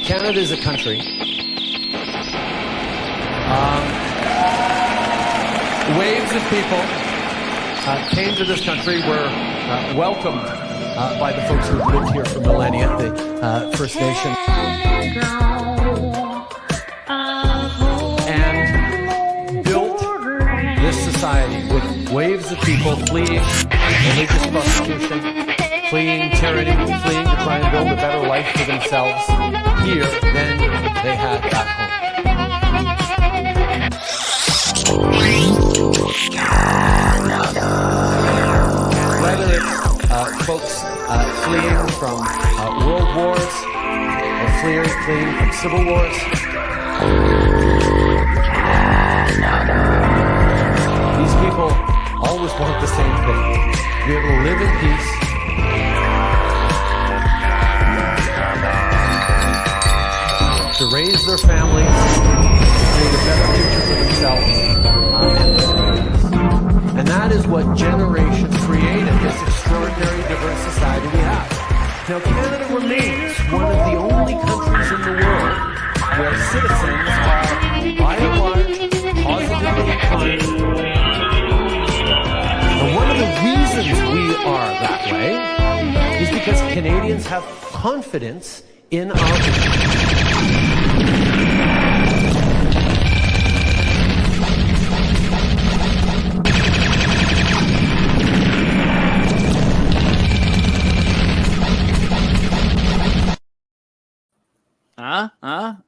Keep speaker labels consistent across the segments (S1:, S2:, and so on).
S1: Canada is a country. Waves of people came to this country, were welcomed by the folks who've lived here for millennia, the First Nation. And built this society with waves of people fleeing religious persecution, fleeing tyranny, fleeing to try and build a better life for themselves here than they had back home. Whether it's folks fleeing from world wars or fleeing from civil wars, these people always want the same thing: to be able to live in peace, to raise their families, create a better future for themselves and their communities. And that is what generations created, this extraordinary diverse society we have. Now, Canada remains one of the only countries in the world where citizens are, by and large, positively inclined. And one of the reasons we are that way is because Canadians have confidence in our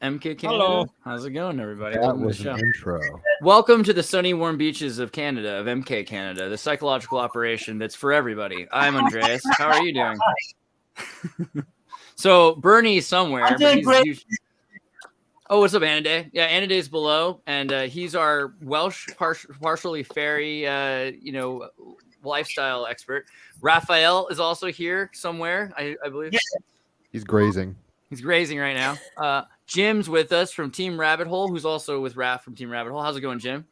S2: MKCANADA.
S3: Hello.
S2: How's it going, everybody?
S4: That
S2: Welcome to
S4: was
S2: the show.
S4: an intro.
S2: Welcome to the sunny, warm beaches of Canada, of MKCANADA, the psychological operation that's for everybody. I'm Andreas. How are you doing? So, Bernie's somewhere.
S3: I'm doing great.
S2: Oh, what's up, Anaday? Yeah, Anaday's below, and he's our Welsh, partially fairy, lifestyle expert. Raphael is also here somewhere, I believe.
S3: Yeah.
S4: He's grazing.
S2: He's grazing right now. Jim's with us from Team Rabbit Hole, who's also with Raph from Team Rabbit Hole. How's it going, Jim?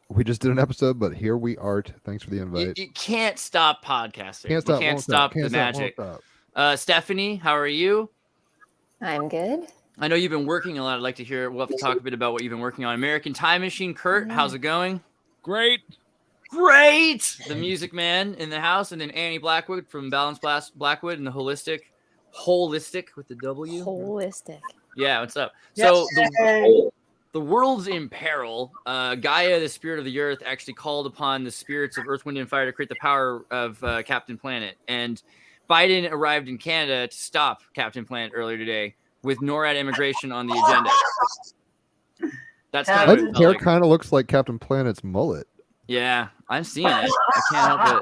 S4: We just did an episode, but here we are. Thanks for the invite.
S2: You can't stop podcasting.
S4: Can't stop,
S2: can't
S4: won't
S2: stop
S4: Can't
S2: the
S4: stop,
S2: magic.
S4: won't stop.
S2: Stephanie, how are you?
S5: I'm good.
S2: I know you've been working a lot. I'd like to hear. We'll have to talk a bit about what you've been working on. American Time Machine. Kurt, how's it going?
S3: Great.
S2: Great. The Music Man in the house, and then Annie Blackwood from Balance Blackwood and the Holistic with the W.
S5: Holistic.
S2: Yeah, what's up?
S3: Yes.
S2: So the world's in peril. Gaia, the spirit of the earth, actually called upon the spirits of Earth, Wind, and Fire to create the power of Captain Planet. And Biden arrived in Canada to stop Captain Planet earlier today with NORAD immigration on the agenda. That's kind of
S4: That hair kind of looks like Captain Planet's mullet.
S2: Yeah, I'm seeing it. I can't help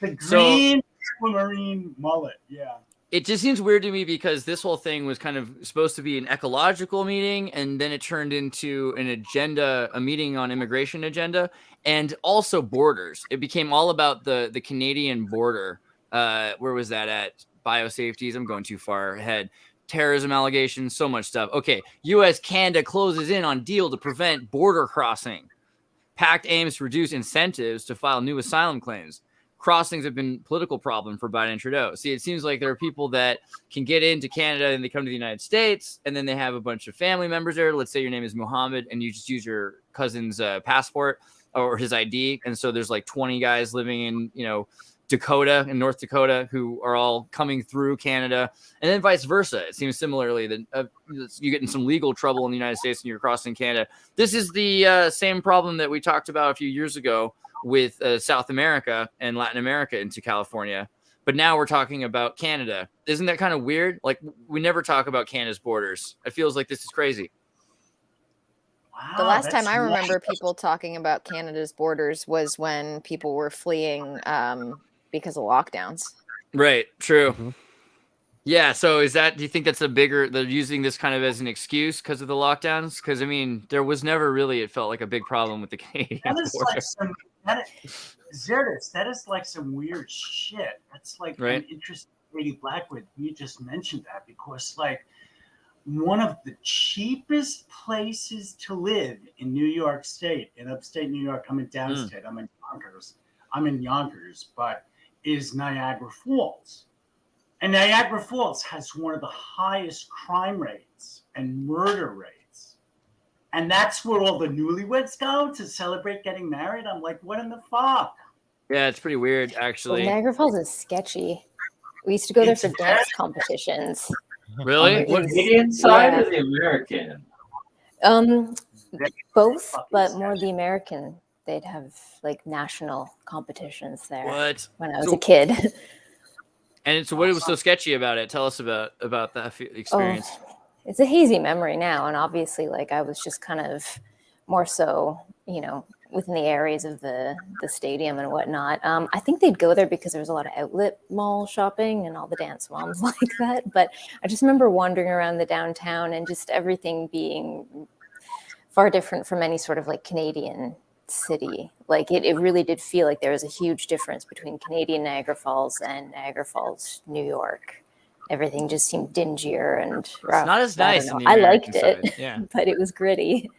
S2: it.
S3: The green marine mullet. Yeah.
S2: It just seems weird to me because this whole thing was kind of supposed to be an ecological meeting, and then it turned into an agenda, a meeting on immigration agenda, and also borders. It became all about the Canadian border. Where was that at? Biosafeties. I'm going too far ahead. Terrorism allegations, so much stuff. Okay, U.S.-Canada closes in on deal to prevent border crossing. Pact aims to reduce incentives to file new asylum claims. Crossings have been a political problem for Biden and Trudeau. See, it seems like there are people that can get into Canada and they come to the United States, and then they have a bunch of family members there. Let's say your name is Muhammad, and you just use your cousin's passport or his ID. And so there's like 20 guys living in, Dakota and North Dakota who are all coming through Canada, and then vice versa. It seems similarly that you get in some legal trouble in the United States and you're crossing Canada. This is the same problem that we talked about a few years ago with South America and Latin America into California. But now we're talking about Canada. Isn't that kind of weird? Like, we never talk about Canada's borders. It feels like this is crazy.
S3: Wow,
S5: The last time I remember people talking about Canada's borders was when people were fleeing because of lockdowns.
S2: Right. True.
S4: Mm-hmm.
S2: Yeah. So do you think that's they're using this kind of as an excuse because of the lockdowns? Because, I mean, there was never really, it felt like a big problem with the Canadian border.
S3: That is like some weird shit. That's like an interesting Lady Blackwood. You just mentioned that because like one of the cheapest places to live in New York State, in upstate New York, I'm in downstate, I'm in Yonkers, but is Niagara Falls. And Niagara Falls has one of the highest crime rates and murder rates. And that's where all the newlyweds go to celebrate getting married. I'm like, what in the fuck?
S2: Yeah, it's pretty weird,
S5: Well,
S2: actually.
S5: Niagara Falls is sketchy. We used to go there
S3: It's
S5: for dance competitions.
S2: Really?
S3: On the
S2: What?
S6: Canadian side
S5: Yeah.
S6: or the American?
S5: Both,
S3: Fucking
S5: but more
S3: sketchy.
S5: the American. They'd have like national competitions there
S2: What?
S5: when I was
S2: So-
S5: a kid.
S2: And so, what was so sketchy about it? Tell us about that experience.
S5: Oh, it's a hazy memory now, and obviously, like I was just kind of more so, within the areas of the stadium and whatnot. I think they'd go there because there was a lot of outlet mall shopping and all the dance moms like that. But I just remember wandering around the downtown and just everything being far different from any sort of like Canadian city. Like it really did feel like there was a huge difference between Canadian Niagara Falls and Niagara Falls, New York. Everything just seemed dingier and rough.
S2: It's not as
S5: I
S2: nice.
S5: don't
S2: In
S5: know.
S2: the
S5: I liked
S2: American
S5: it,
S2: side. Yeah.
S5: but it was gritty.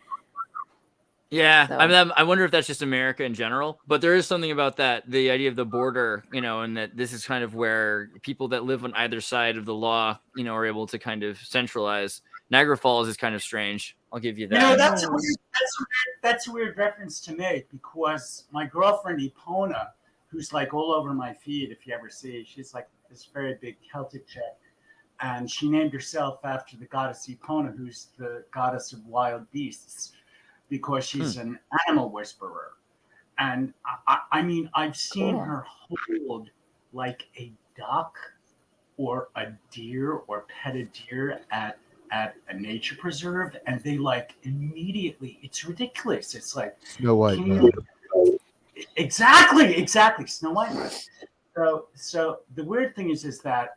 S2: Yeah,
S5: So-
S2: I mean, I wonder if that's just America in general, but there is something about that, the idea of the border, and that this is kind of where people that live on either side of the law, are able to kind of centralize. Niagara Falls is kind of strange. I'll give you that.
S3: That's a weird reference to make, because my girlfriend Epona, who's like all over my feed, if you ever see, she's like this very big Celtic chick, and she named herself after the goddess Epona, who's the goddess of wild beasts, because she's an animal whisperer. And I mean, I've seen her hold like a duck or a deer or pet a deer at a nature preserve, and they like immediately, it's ridiculous. It's like
S4: Snow White.
S3: exactly Snow White. So the weird thing is that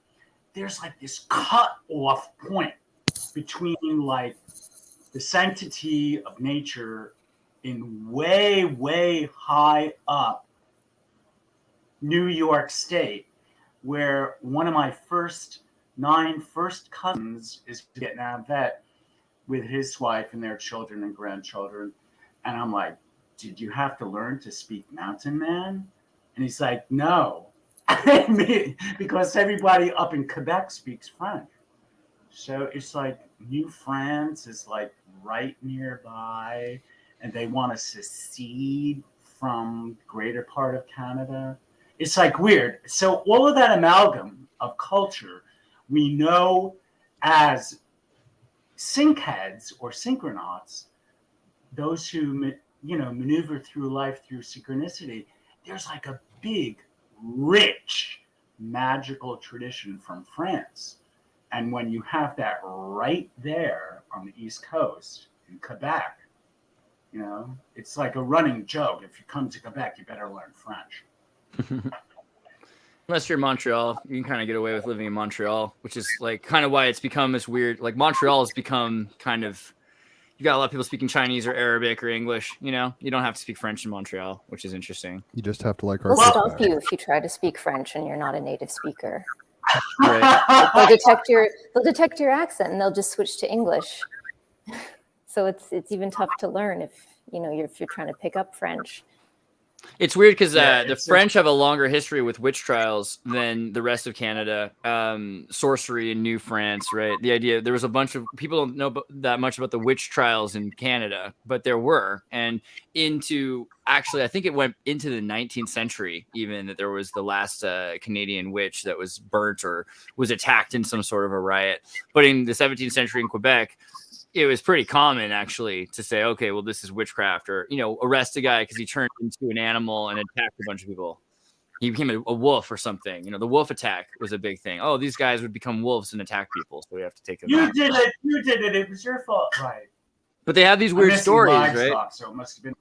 S3: there's like this cut off point between like the sanctity of nature in way high up New York State, where one of my nine first cousins is getting out of vet with his wife and their children and grandchildren. And I'm like, did you have to learn to speak mountain man? And he's like, no, because everybody up in Quebec speaks French. So it's like New France is like right nearby, and they want to secede from greater part of Canada. It's like weird. So all of that amalgam of culture we know as syncheads or synchronauts, those who maneuver through life through synchronicity. There's like a big, rich, magical tradition from France. And when you have that right there on the East Coast in Quebec, it's like a running joke. If you come to Quebec, you better learn French.
S2: Unless you're in Montreal, you can kind of get away with living in Montreal, which is like kind of why it's become this weird, like Montreal has become kind of, you got a lot of people speaking Chinese or Arabic or English, you don't have to speak French in Montreal, which is interesting.
S4: You just have to like our
S5: They'll stop you if you try to speak French and you're not a native speaker.
S2: Right.
S5: They'll detect your accent and they'll just switch to English. So it's even tough to learn if you're trying to pick up French.
S2: It's weird because the French have a longer history with witch trials than the rest of Canada. Sorcery in New France, right? The idea there was a bunch of people don't know that much about the witch trials in Canada, but there were, and I think it went into the 19th century even that there was the last Canadian witch that was burnt or was attacked in some sort of a riot. But in the 17th century in Quebec, it was pretty common actually to say, okay, well, this is witchcraft, or, arrest a guy because he turned into an animal and attacked a bunch of people. He became a wolf or something. The wolf attack was a big thing. Oh, these guys would become wolves and attack people, so we have to take them out.
S3: You did it. It was your fault. Right.
S2: But they have these weird stories, right?
S3: So it must have been.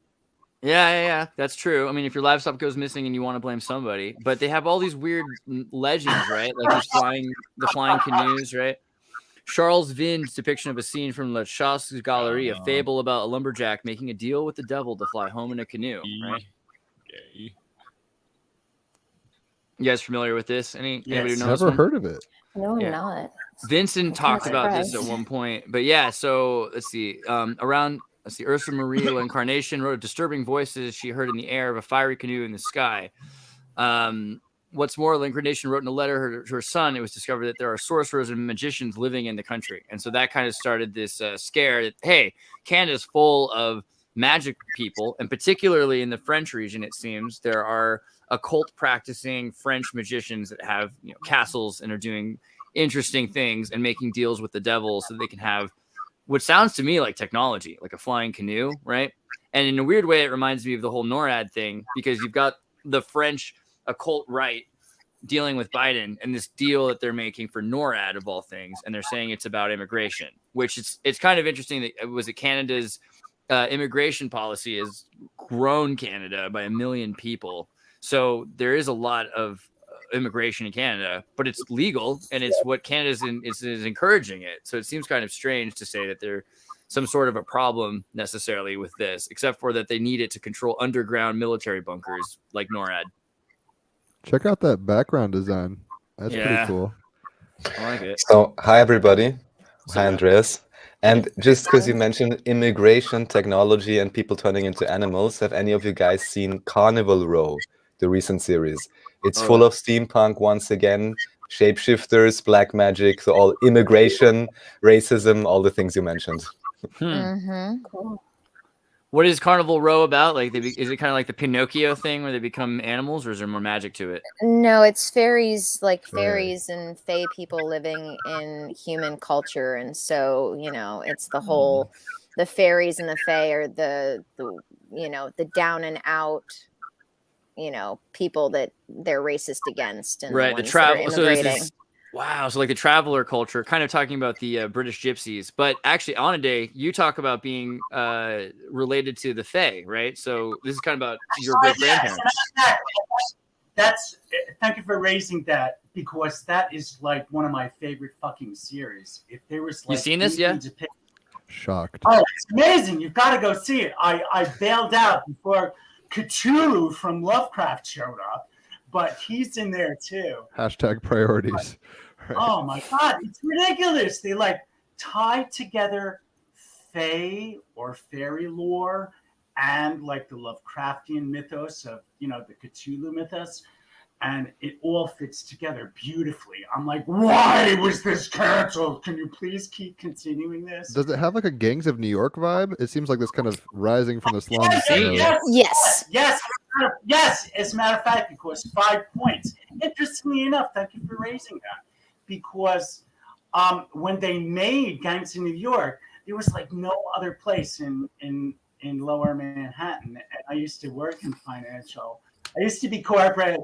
S2: Yeah. That's true. I mean, if your livestock goes missing and you want to blame somebody, but they have all these weird legends, right? Like the flying canoes, right? Charles Vin's depiction of a scene from La Chasse Galerie, a fable about a lumberjack making a deal with the devil to fly home in a canoe, right?
S6: Okay.
S2: You guys familiar with this? Anybody know this
S4: Never
S2: one?
S4: heard of it.
S5: No, I'm
S2: Yeah.
S5: not.
S2: Vincent talked about this at
S5: surprised.
S2: one point, but yeah. So let's see. Ursa Maria L'Incarnation wrote disturbing voices she heard in the air of a fiery canoe in the sky. what's more, Lincredation wrote in a letter to her son, it was discovered that there are sorcerers and magicians living in the country. And so that kind of started this scare that, hey, Canada's full of magic people, and particularly in the French region, it seems there are occult practicing French magicians that have castles and are doing interesting things and making deals with the devil so they can have what sounds to me like technology, like a flying canoe, right? And in a weird way, it reminds me of the whole NORAD thing, because you've got the French occult right dealing with Biden and this deal that they're making for NORAD of all things, and they're saying it's about immigration, which it's kind of interesting that was it Canada's immigration policy has grown Canada by 1 million people. So there is a lot of immigration in Canada, but it's legal, and it's what Canada's is encouraging it. So it seems kind of strange to say that there's some sort of a problem necessarily with this, except for that they need it to control underground military bunkers like NORAD.
S4: Check out that background design. That's pretty cool.
S2: I like it.
S7: So, hi everybody. Hi Andreas. And just because you mentioned immigration, technology, and people turning into animals, have any of you guys seen Carnival Row, the recent series? It's full of steampunk once again, shapeshifters, black magic, so all immigration, racism, all the things you mentioned.
S5: Cool.
S2: What is Carnival Row about? Like, is it kind of like the Pinocchio thing where they become animals, or is there more magic to it?
S5: No, it's fairies, like fairies and fae people living in human culture, and so it's the whole the fairies and the fae are the down and out people that they're racist against, and
S2: right,
S5: the
S2: travel. So
S5: immigrating.
S2: Wow, so like the traveler culture, kind of talking about the British gypsies. But actually, on a day, you talk about being related to the fae, right? So this is kind of about your great grandparents.
S3: That's thank you for raising that, because that is like one of my favorite fucking series. If there was like,
S2: you seen this yet?
S4: Shocked.
S3: Oh, it's amazing! You've got to go see it. I bailed out before Cthulhu from Lovecraft showed up, but he's in there too.
S4: Hashtag priorities.
S3: Right. Oh my God, it's ridiculous. They like tie together fae or fairy lore and like the Lovecraftian mythos of, the Cthulhu mythos, and it all fits together beautifully. I'm like, why was this canceled? Can you please keep continuing this?
S4: Does it have like a Gangs of New York vibe? It seems like this kind of rising from the slums.
S3: Yes. As a matter of fact, because 5 points. Interestingly enough, thank you for raising that. Because when they made Gangs of New York, there was like no other place in Lower Manhattan. I used to work in financial. I used to be corporate.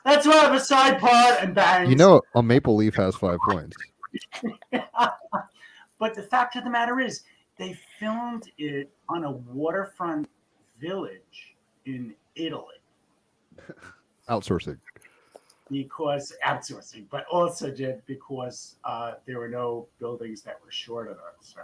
S3: That's why I have a side part and bangs.
S4: A maple leaf has 5 points.
S3: But the fact of the matter is, they filmed it on a waterfront village in Italy.
S4: Outsourcing,
S3: but also because there were no buildings that were short of it. So.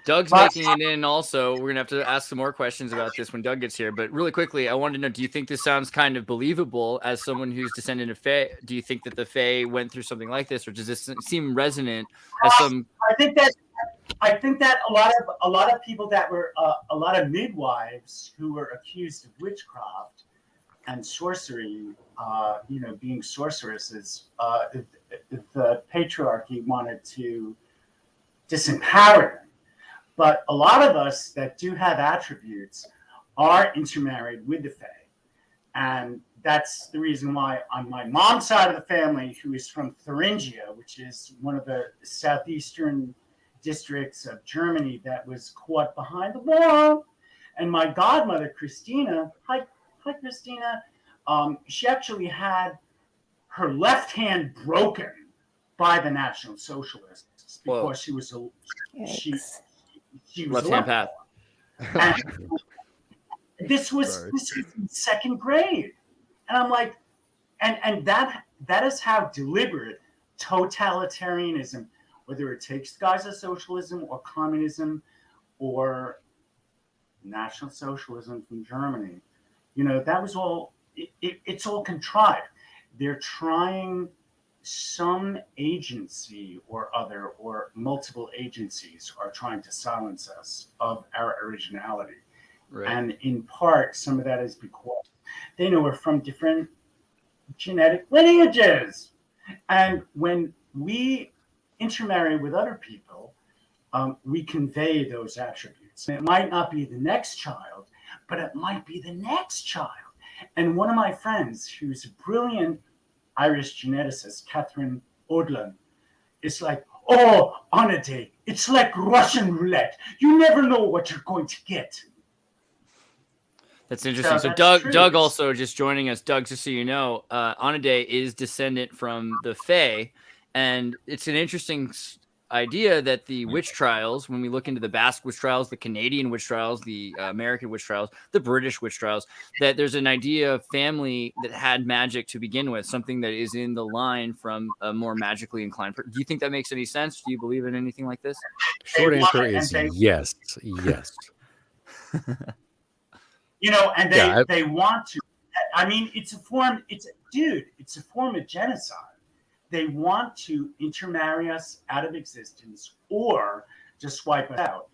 S2: Doug's making it in also. We're going to have to ask some more questions about this when Doug gets here. But really quickly, I wanted to know, do you think this sounds kind of believable as someone who's descendant of Fae? Do you think that the Fae went through something like this, or does this seem resonant as some...
S3: I think that a lot of people that were, a lot of midwives who were accused of witchcraft and sorcery, being sorceresses, the patriarchy wanted to disempower them. But a lot of us that do have attributes are intermarried with the Fae. And that's the reason why on my mom's side of the family, who is from Thuringia, which is one of the southeastern districts of Germany that was caught behind the wall. And my godmother, Christina, hi Christina, she actually had her left hand broken by the National Socialists because she was
S2: left hand path.
S3: This was in second grade, and I'm like, and that is how deliberate totalitarianism, whether it takes the guise of socialism or communism or National Socialism from Germany, that was all. It's all contrived. They're trying some agency or other, or multiple agencies are trying to silence us of our originality. Right. And in part, some of that is because they know we're from different genetic lineages. And when we intermarry with other people, we convey those attributes. It might not be the next child, but it might be the next child. And one of my friends, who's a brilliant Irish geneticist, Catherine Odlin, is like, oh, Anade, it's like Russian roulette. You never know what you're going to get.
S2: That's interesting. So Doug also just joining us. Doug, just so you know, Anade is descendant from the Fae, and it's an interesting idea that the witch trials, when we look into the Basque witch trials, the Canadian witch trials, the American witch trials, the British witch trials, that there's an idea of family that had magic to begin with, something that is in the line from a more magically inclined. Do you think that makes any sense? Do you believe in anything like this?
S8: Short answer is yes. Yes.
S3: You know, and they want to. I mean, it's a form of genocide. They want to intermarry us out of existence or just wipe us out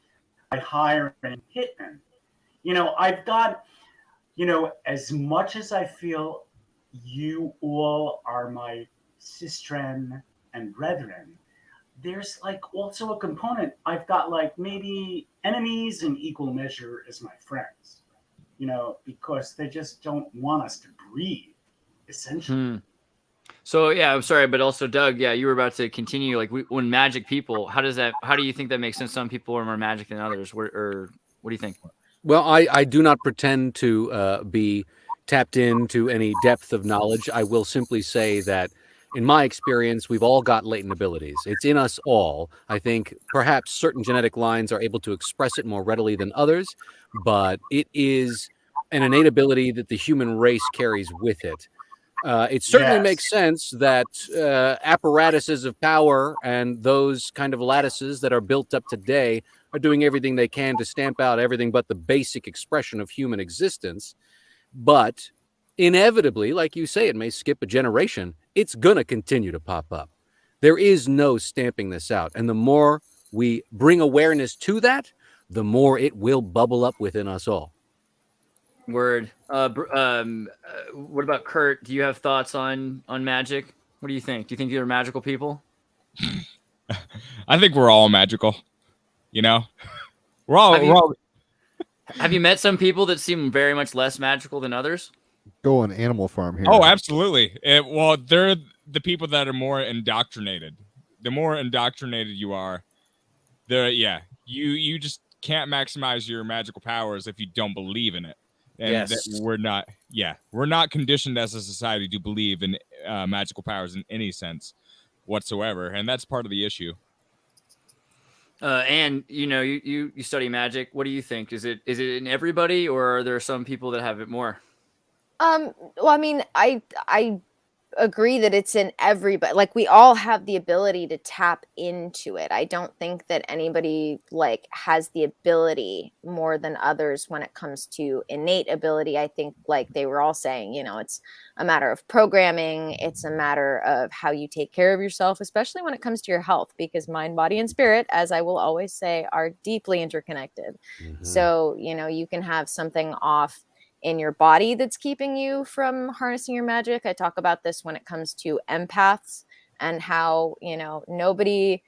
S3: by hiring hitmen. You know, I've got, you know, as much as I feel you all are my sistren and brethren, there's like also a component. I've got like maybe enemies in equal measure as my friends, you know, because they just don't want us to breathe, essentially.
S2: So yeah, I'm sorry, but also Doug, yeah, you were about to continue. Like when magic people, how do you think that makes sense? Some people are more magic than others, or what do you think?
S8: Well, I do not pretend to be tapped into any depth of knowledge. I will simply say that in my experience, we've all got latent abilities. It's in us all. I think perhaps certain genetic lines are able to express it more readily than others, but it is an innate ability that the human race carries with it. It certainly makes sense that apparatuses of power and those kind of lattices that are built up today are doing everything they can to stamp out everything but the basic expression of human existence. But inevitably, like you say, it may skip a generation. It's going to continue to pop up. There is no stamping this out. And the more we bring awareness to that, the more it will bubble up within us all.
S2: Word. What about Kurt? Do you have thoughts on magic? What do you think? Do you think you're magical people?
S6: I think we're all magical. You know, we're all.
S2: Have you met some people that seem very much less magical than others?
S4: Go on Animal Farm here.
S6: Oh, absolutely. Well, they're the people that are more indoctrinated. The more indoctrinated you are, you just can't maximize your magical powers if you don't believe in it. And we're not conditioned as a society to believe in magical powers in any sense whatsoever, and that's part of the issue.
S2: And you know, you study magic. What do you think? Is it in everybody, or are there some people that have it more?
S5: Well, I mean, I agree that it's in everybody. Like, we all have the ability to tap into it. I don't think that anybody like has the ability more than others when it comes to innate ability. I think, like they were all saying, you know, it's a matter of programming. It's a matter of how you take care of yourself, especially when it comes to your health, because mind, body, and spirit, as I will always say, are deeply interconnected. So, you know, you can have something off in your body that's keeping you from harnessing your magic. I talk about this when it comes to empaths and how, you know, nobody's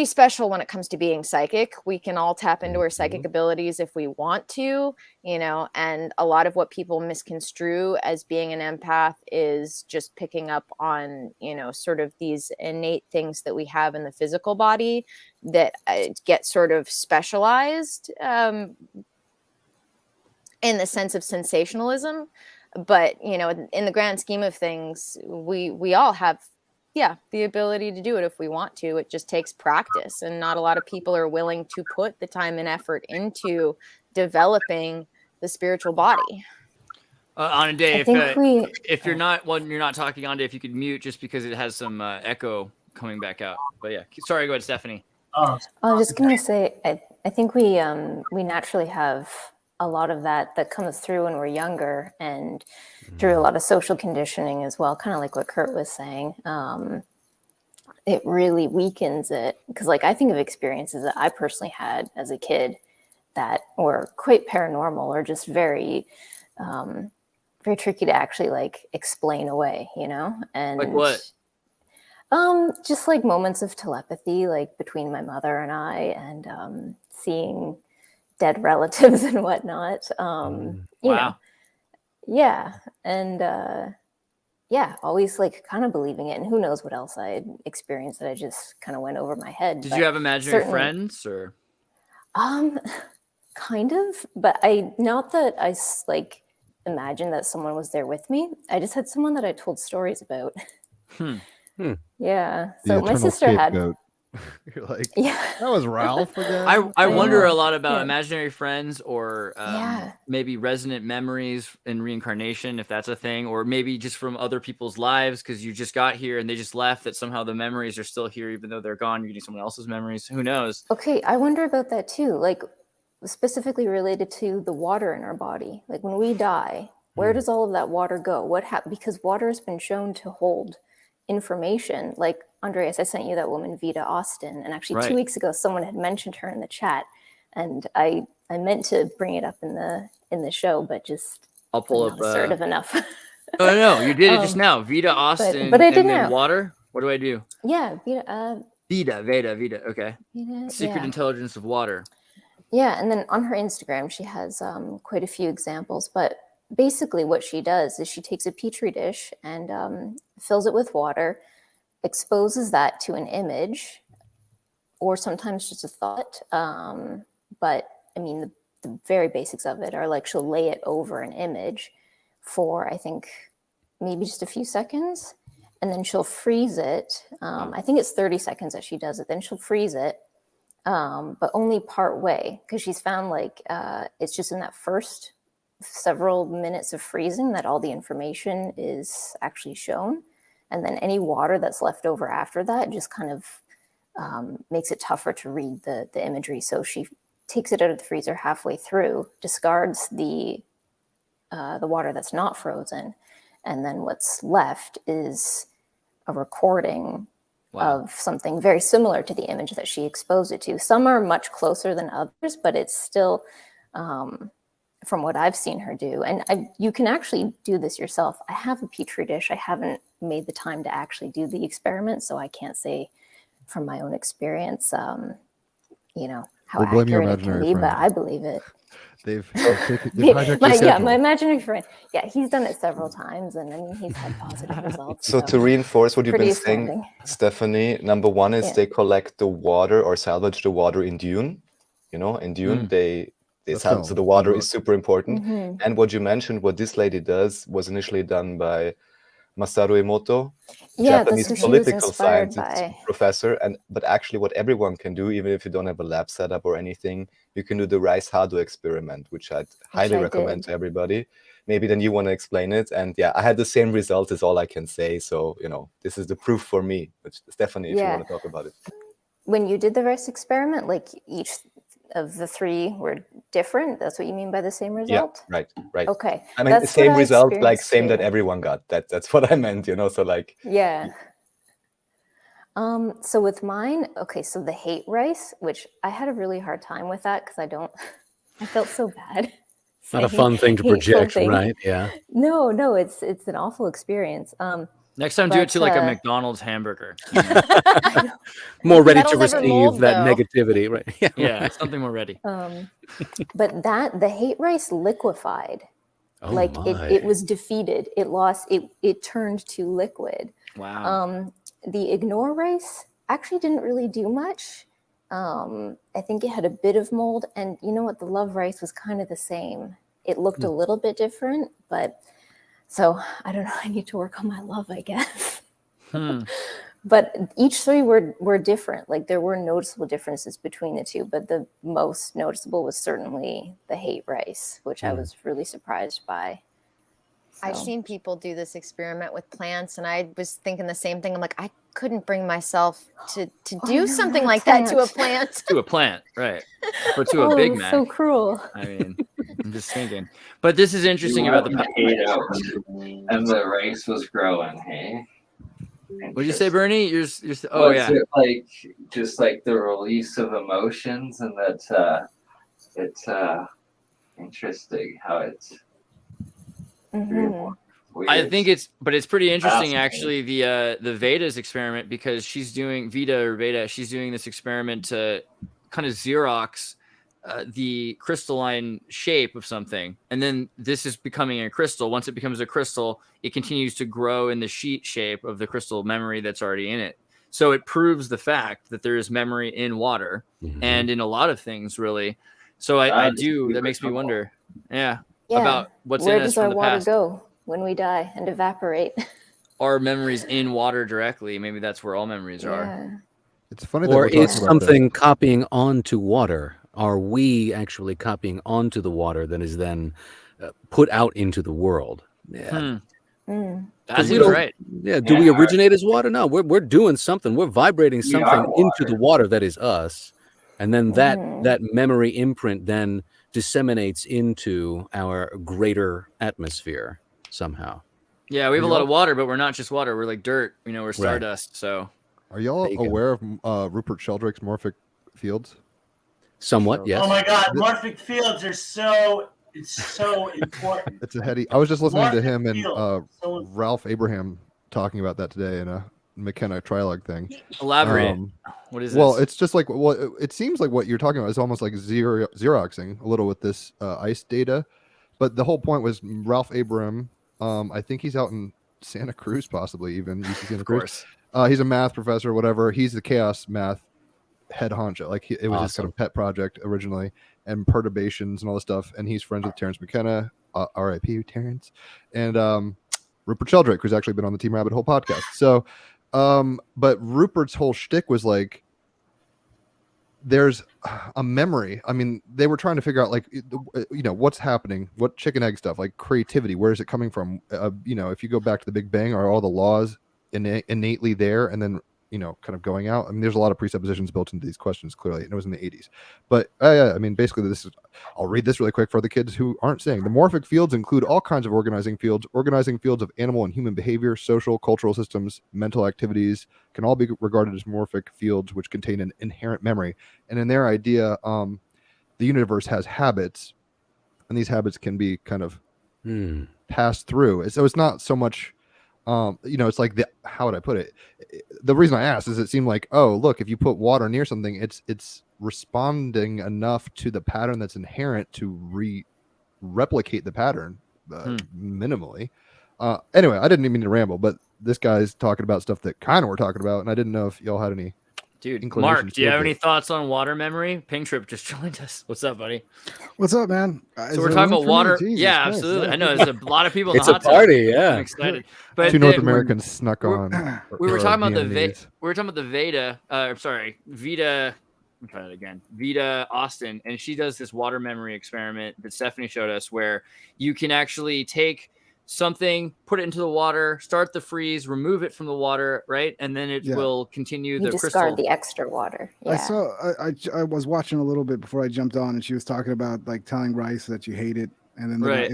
S5: special when it comes to being psychic. We can all tap into our psychic abilities if we want to, you know, and a lot of what people misconstrue as being an empath is just picking up on, you know, sort of these innate things that we have in the physical body that get sort of specialized, in the sense of sensationalism. But, you know, in the grand scheme of things, we all have, the ability to do it if we want to. It just takes practice, and not a lot of people are willing to put the time and effort into developing the spiritual body.
S2: On a day, if you're not talking on day, if you could mute just because it has some echo coming back out. But yeah, sorry, go ahead, Stephanie.
S5: I was just going to say, I think we naturally have a lot of that comes through when we're younger, and through a lot of social conditioning as well, kind of like what Kurt was saying. It really weakens it, because like I think of experiences that I personally had as a kid that were quite paranormal or just very very tricky to actually like explain away, you know? And
S2: Like what?
S5: Just like moments of telepathy, like between my mother and I, and seeing dead relatives and whatnot. You know, yeah. And yeah, always like kind of believing it. And who knows what else I had experienced that I just kind of went over my head.
S2: Did
S5: But
S2: you have imaginary friends or?
S5: Kind of, but not that I like imagined that someone was there with me. I just had someone that I told stories about. Yeah. So my sister had.
S4: You're like,
S5: yeah,
S4: that was Ralph again.
S2: I wonder
S5: know.
S2: a lot about
S5: Yeah.
S2: imaginary friends or maybe resonant memories and reincarnation, if that's a thing, or maybe just from other people's lives because you just got here and they just left, that somehow the memories are still here even though they're gone. You're getting someone else's memories. Who knows?
S5: Okay, I wonder about that too. Like specifically related to the water in our body. Like when we die, where does all of that water go? Because water has been shown to hold information. Like Andreas, I sent you that woman Vita Austin, and actually 2 weeks ago someone had mentioned her in the chat, and I meant to bring it up in the show, but just
S2: I'll pull
S5: I'm
S2: up
S5: not assertive enough.
S2: no, you did it just now. Vita Austin,
S5: but I did
S2: and then
S5: now.
S2: water. What do I do?
S5: Yeah,
S2: Vita. Okay.
S5: Vita,
S2: Secret intelligence of water.
S5: Yeah, and then on her Instagram, she has quite a few examples. But basically what she does is she takes a Petri dish and fills it with water, exposes that to an image, or sometimes just a thought. But I mean, the very basics of it are like she'll lay it over an image for, I think, maybe just a few seconds, and then she'll freeze it. I think it's 30 seconds that she does it. Then she'll freeze it. But only part way, because she's found like it's just in that first several minutes of freezing that all the information is actually shown, and then any water that's left over after that just kind of makes it tougher to read the imagery. So she takes it out of the freezer halfway through, discards the water that's not frozen, and then what's left is a recording of something very similar to the image that she exposed it to. Some are much closer than others, but it's still, from what I've seen her do, and you can actually do this yourself. I have a Petri dish. I haven't made the time to actually do the experiment, so I can't say from my own experience, you know, how accurate it can be, but I believe it.
S4: They've hijacked your
S5: my imaginary friend. Yeah, he's done it several times, and I mean, he's had positive results.
S7: So to reinforce what you've been saying,
S5: astounding.
S7: Stephanie, number one is they collect the water or salvage the water in Dune. You know, in Dune, they salvage, so the water is super important. And what you mentioned, what this lady does, was initially done by Masaru Emoto, Japanese political science professor. But actually what everyone can do, even if you don't have a lab setup or anything, you can do the rice hado experiment, which I'd highly recommend to everybody. Maybe then you want to explain it. And yeah, I had the same result, is all I can say. So, you know, this is the proof for me. But Stephanie, if you want to talk about it.
S5: When you did the rice experiment, like each of the three were different? That's what you mean by the same result?
S7: Yeah, right.
S5: Okay.
S7: I mean, the same result, like same that everyone got. That's what I meant, you know, so like.
S5: Yeah. So with mine, okay, so the hate rice, which I had a really hard time with that because I felt so bad.
S8: Not a fun thing to project, right? Yeah.
S5: No, it's an awful experience.
S2: Next time, do it to like a McDonald's hamburger.
S8: More ready to receive that negativity, right?
S2: Yeah, something more ready.
S5: But the hate rice liquefied. Like it was defeated. It lost. It turned to liquid.
S2: Wow.
S5: The ignore rice actually didn't really do much. I think it had a bit of mold, and you know what? The love rice was kind of the same. It looked a little bit different, but. So I don't know. I need to work on my love, I guess. But each three were different. Like there were noticeable differences between the two, but the most noticeable was certainly the hate rice, which I was really surprised by. So.
S9: I've seen people do this experiment with plants, and I was thinking the same thing. I'm like, I couldn't bring myself to do something like that to a plant.
S2: To a plant, right? Or to a Big Mac.
S5: So cruel.
S2: I mean, I'm just thinking. But this is interesting about the
S10: and the rice was growing. Hey,
S2: what'd you say, Bernie? You're
S10: it like just like the release of emotions, and that it's interesting how it's
S5: Mhm.
S2: I think it's pretty interesting
S10: Fascinating.
S2: actually, the Veda's experiment, because she's doing she's doing this experiment to kind of Xerox the crystalline shape of something, and then this is becoming a crystal. Once it becomes a crystal, it continues to grow in the sheet shape of the crystal memory that's already in it. So it proves the fact that there is memory in water and in a lot of things, really. So I do, that makes me wonder, about what's
S5: Where
S2: in us
S5: does our
S2: from the
S5: water
S2: past.
S5: go when we die and evaporate?
S2: Are memories in water directly? Maybe that's where all memories are.
S5: Yeah.
S4: It's funny that
S8: Or
S4: we're
S8: is
S4: talking about
S8: something copying onto water? Are we actually copying onto the water that is then put out into the world? Yeah.
S2: That seems right.
S8: Yeah. Do we originate as water? No, we're doing something. We're vibrating something into the water that is us, and then that memory imprint then disseminates into our greater atmosphere somehow.
S2: Yeah, we have a lot of water, but we're not just water. We're like dirt. You know, we're stardust. So,
S4: Are y'all
S8: There you go.
S4: aware of Rupert Sheldrake's morphic fields?
S8: Somewhat, yes.
S3: Oh my God, morphic fields are so important.
S4: It's a heady. I was just listening to
S3: Morphic
S4: him and
S3: fields, so
S4: Ralph Abraham talking about that today in a McKenna Trilog thing.
S2: elaborate. What is
S4: Well,
S2: this?
S4: it's just like it seems like what you're talking about is almost like Xeroxing a little with this ICE data, but the whole point was Ralph Abraham. I think he's out in Santa Cruz, possibly even UC Santa Cruz. He's a math professor, whatever. He's the chaos math head honcho. Like it was his kind of pet project originally, and perturbations and all this stuff. And he's friends with Terrence McKenna, R.I.P. Terrence, and Rupert Sheldrake, who's actually been on the Team Rabbit Hole podcast. So, but Rupert's whole shtick was like, there's a memory. I mean, they were trying to figure out, like, you know, what's happening, what chicken egg stuff, like creativity, where is it coming from? You know, if you go back to the Big Bang, are all the laws innately there, and then, you know, kind of going out? I mean, there's a lot of presuppositions built into these questions, clearly, and it was in the 80s. But I mean, basically, I'll read this really quick for the kids who aren't saying. The morphic fields include all kinds of organizing fields of animal and human behavior, social, cultural systems, mental activities, can all be regarded as morphic fields, which contain an inherent memory. And in their idea, the universe has habits, and these habits can be kind of passed through. So it's not so much, you know, it's like how would I put it? The reason I asked is it seemed like, oh, look, if you put water near something, it's responding enough to the pattern that's inherent to replicate the pattern minimally. Anyway, I didn't even mean to ramble, but this guy's talking about stuff that kind of we're talking about, and I didn't know if y'all had any.
S2: Dude, Mark, do you have any thoughts on water memory? Ping Trip just joined us. What's up, buddy?
S11: What's up, man?
S2: So we're talking about water. Yeah,
S11: Christ,
S2: absolutely.
S11: yeah.
S2: I know there's a lot of people in
S8: It's
S2: the
S8: a
S2: hot tub.
S8: party, yeah.
S2: I'm excited. But
S4: Two North Americans snuck on.
S2: We were talking about the
S4: Vietnamese.
S2: Veda. Vita. Let me try that again. Vita Austin, and she does this water memory experiment that Stephanie showed us, where you can actually take something, put it into the water, start the freeze, remove it from the water, right, and then it will continue
S5: You
S2: the
S5: discard
S2: crystal.
S5: the extra water.
S11: I saw. I was watching a little bit before I jumped on, and she was talking about like telling Rice that you hate it, and then
S2: Right.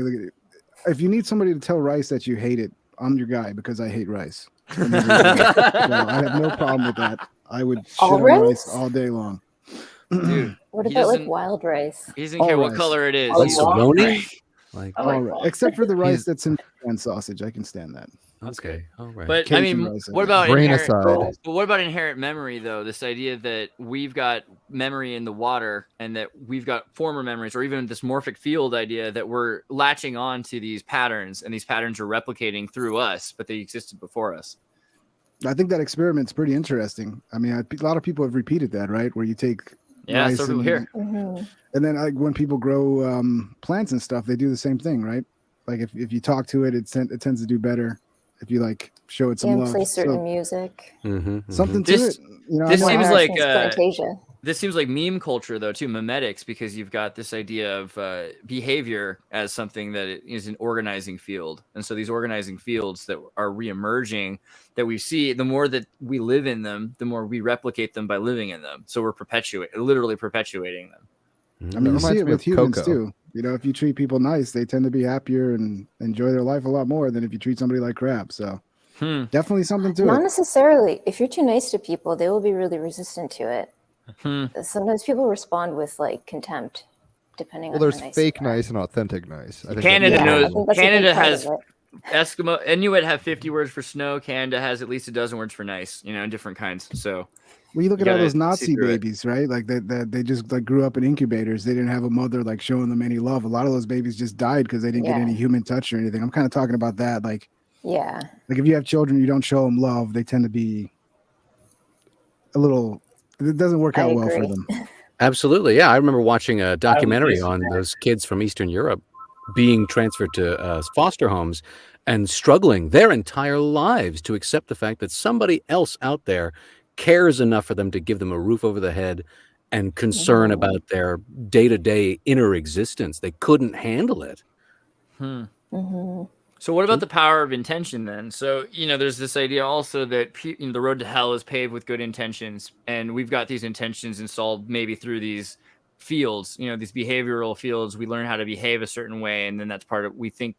S11: If you need somebody to tell Rice that you hate it, I'm your guy because I hate rice. So I have no problem with that. I would shit on rice all day long.
S2: Dude,
S5: What
S2: he
S5: about like
S2: doesn't-
S5: wild rice?
S2: He doesn't care what
S11: rice.
S2: color it is.
S8: Like
S2: He's-
S8: bologna? Like,
S11: All right. Except for the rice that's in sausage, I can stand that.
S8: okay, all right.
S2: But I
S11: Cajun
S2: mean,
S11: rice, I
S2: what
S11: guess.
S2: about
S4: Brain
S2: inherent?
S4: aside.
S2: But what about inherent memory, though? This idea that we've got memory in the water, and that we've got former memories, or even this morphic field idea that we're latching on to these patterns, and these patterns are replicating through us, but they existed before us.
S11: I think that experiment's pretty interesting. I mean, a lot of people have repeated that, right? Where you take
S2: Yeah,
S11: rice
S2: so people
S11: and,
S2: here.
S11: and then like when people grow plants and stuff, they do the same thing, right? Like if you talk to it, it tends to do better. If you like show it some
S5: And
S11: love,
S5: play certain
S11: So,
S5: music.
S11: something to
S2: This-
S11: it. You know,
S2: this
S11: I'm
S2: seems
S11: not-
S2: like
S5: Plantasia.
S2: this seems like meme culture, though, too, memetics, because you've got this idea of behavior as something that is an organizing field. And so these organizing fields that are reemerging, that we see, the more that we live in them, the more we replicate them by living in them. So we're literally perpetuating them.
S11: I mean, you see
S4: reminds
S11: it
S4: me
S11: with
S4: of
S11: humans
S4: Coco.
S11: too. You know, if you treat people nice, they tend to be happier and enjoy their life a lot more than if you treat somebody like crap. So definitely something to
S5: Not
S11: it.
S5: necessarily. If you're too nice to people, they will be really resistant to it. Sometimes people respond with like contempt. depending
S4: Well,
S5: on
S4: there's
S5: how nice
S4: fake
S5: you are.
S4: nice and authentic nice. I think
S2: Canada
S5: Yeah,
S2: knows.
S5: I think that's a big
S2: Canada
S5: part of
S2: has
S5: it.
S2: Eskimo. Inuit have 50 words for snow. Canada has at least a dozen words for nice. Different kinds. So
S11: Well, you look at all
S2: gotta
S11: those
S2: see
S11: Nazi
S2: through it.
S11: babies, right? Like that they just like grew up in incubators. They didn't have a mother like showing them any love. A lot of those babies just died because they didn't get
S5: Yeah.
S11: any human touch or anything. I'm kind of talking about that. Like
S5: Yeah.
S11: if you have children, you don't show them love. They tend to be a little. It doesn't work
S5: I
S11: out well for
S5: agree.
S11: them.
S8: Absolutely. Yeah. I remember watching a documentary
S3: just-
S8: on those kids from Eastern Europe being transferred to foster homes and struggling their entire lives to accept the fact that somebody else out there cares enough for them to give them a roof over the head and concern about their day-to-day inner existence. They couldn't handle it.
S2: So what about the power of intention then? So, there's this idea also that the road to hell is paved with good intentions, and we've got these intentions installed maybe through these fields, these behavioral fields. We learn how to behave a certain way, and then that's part of, we think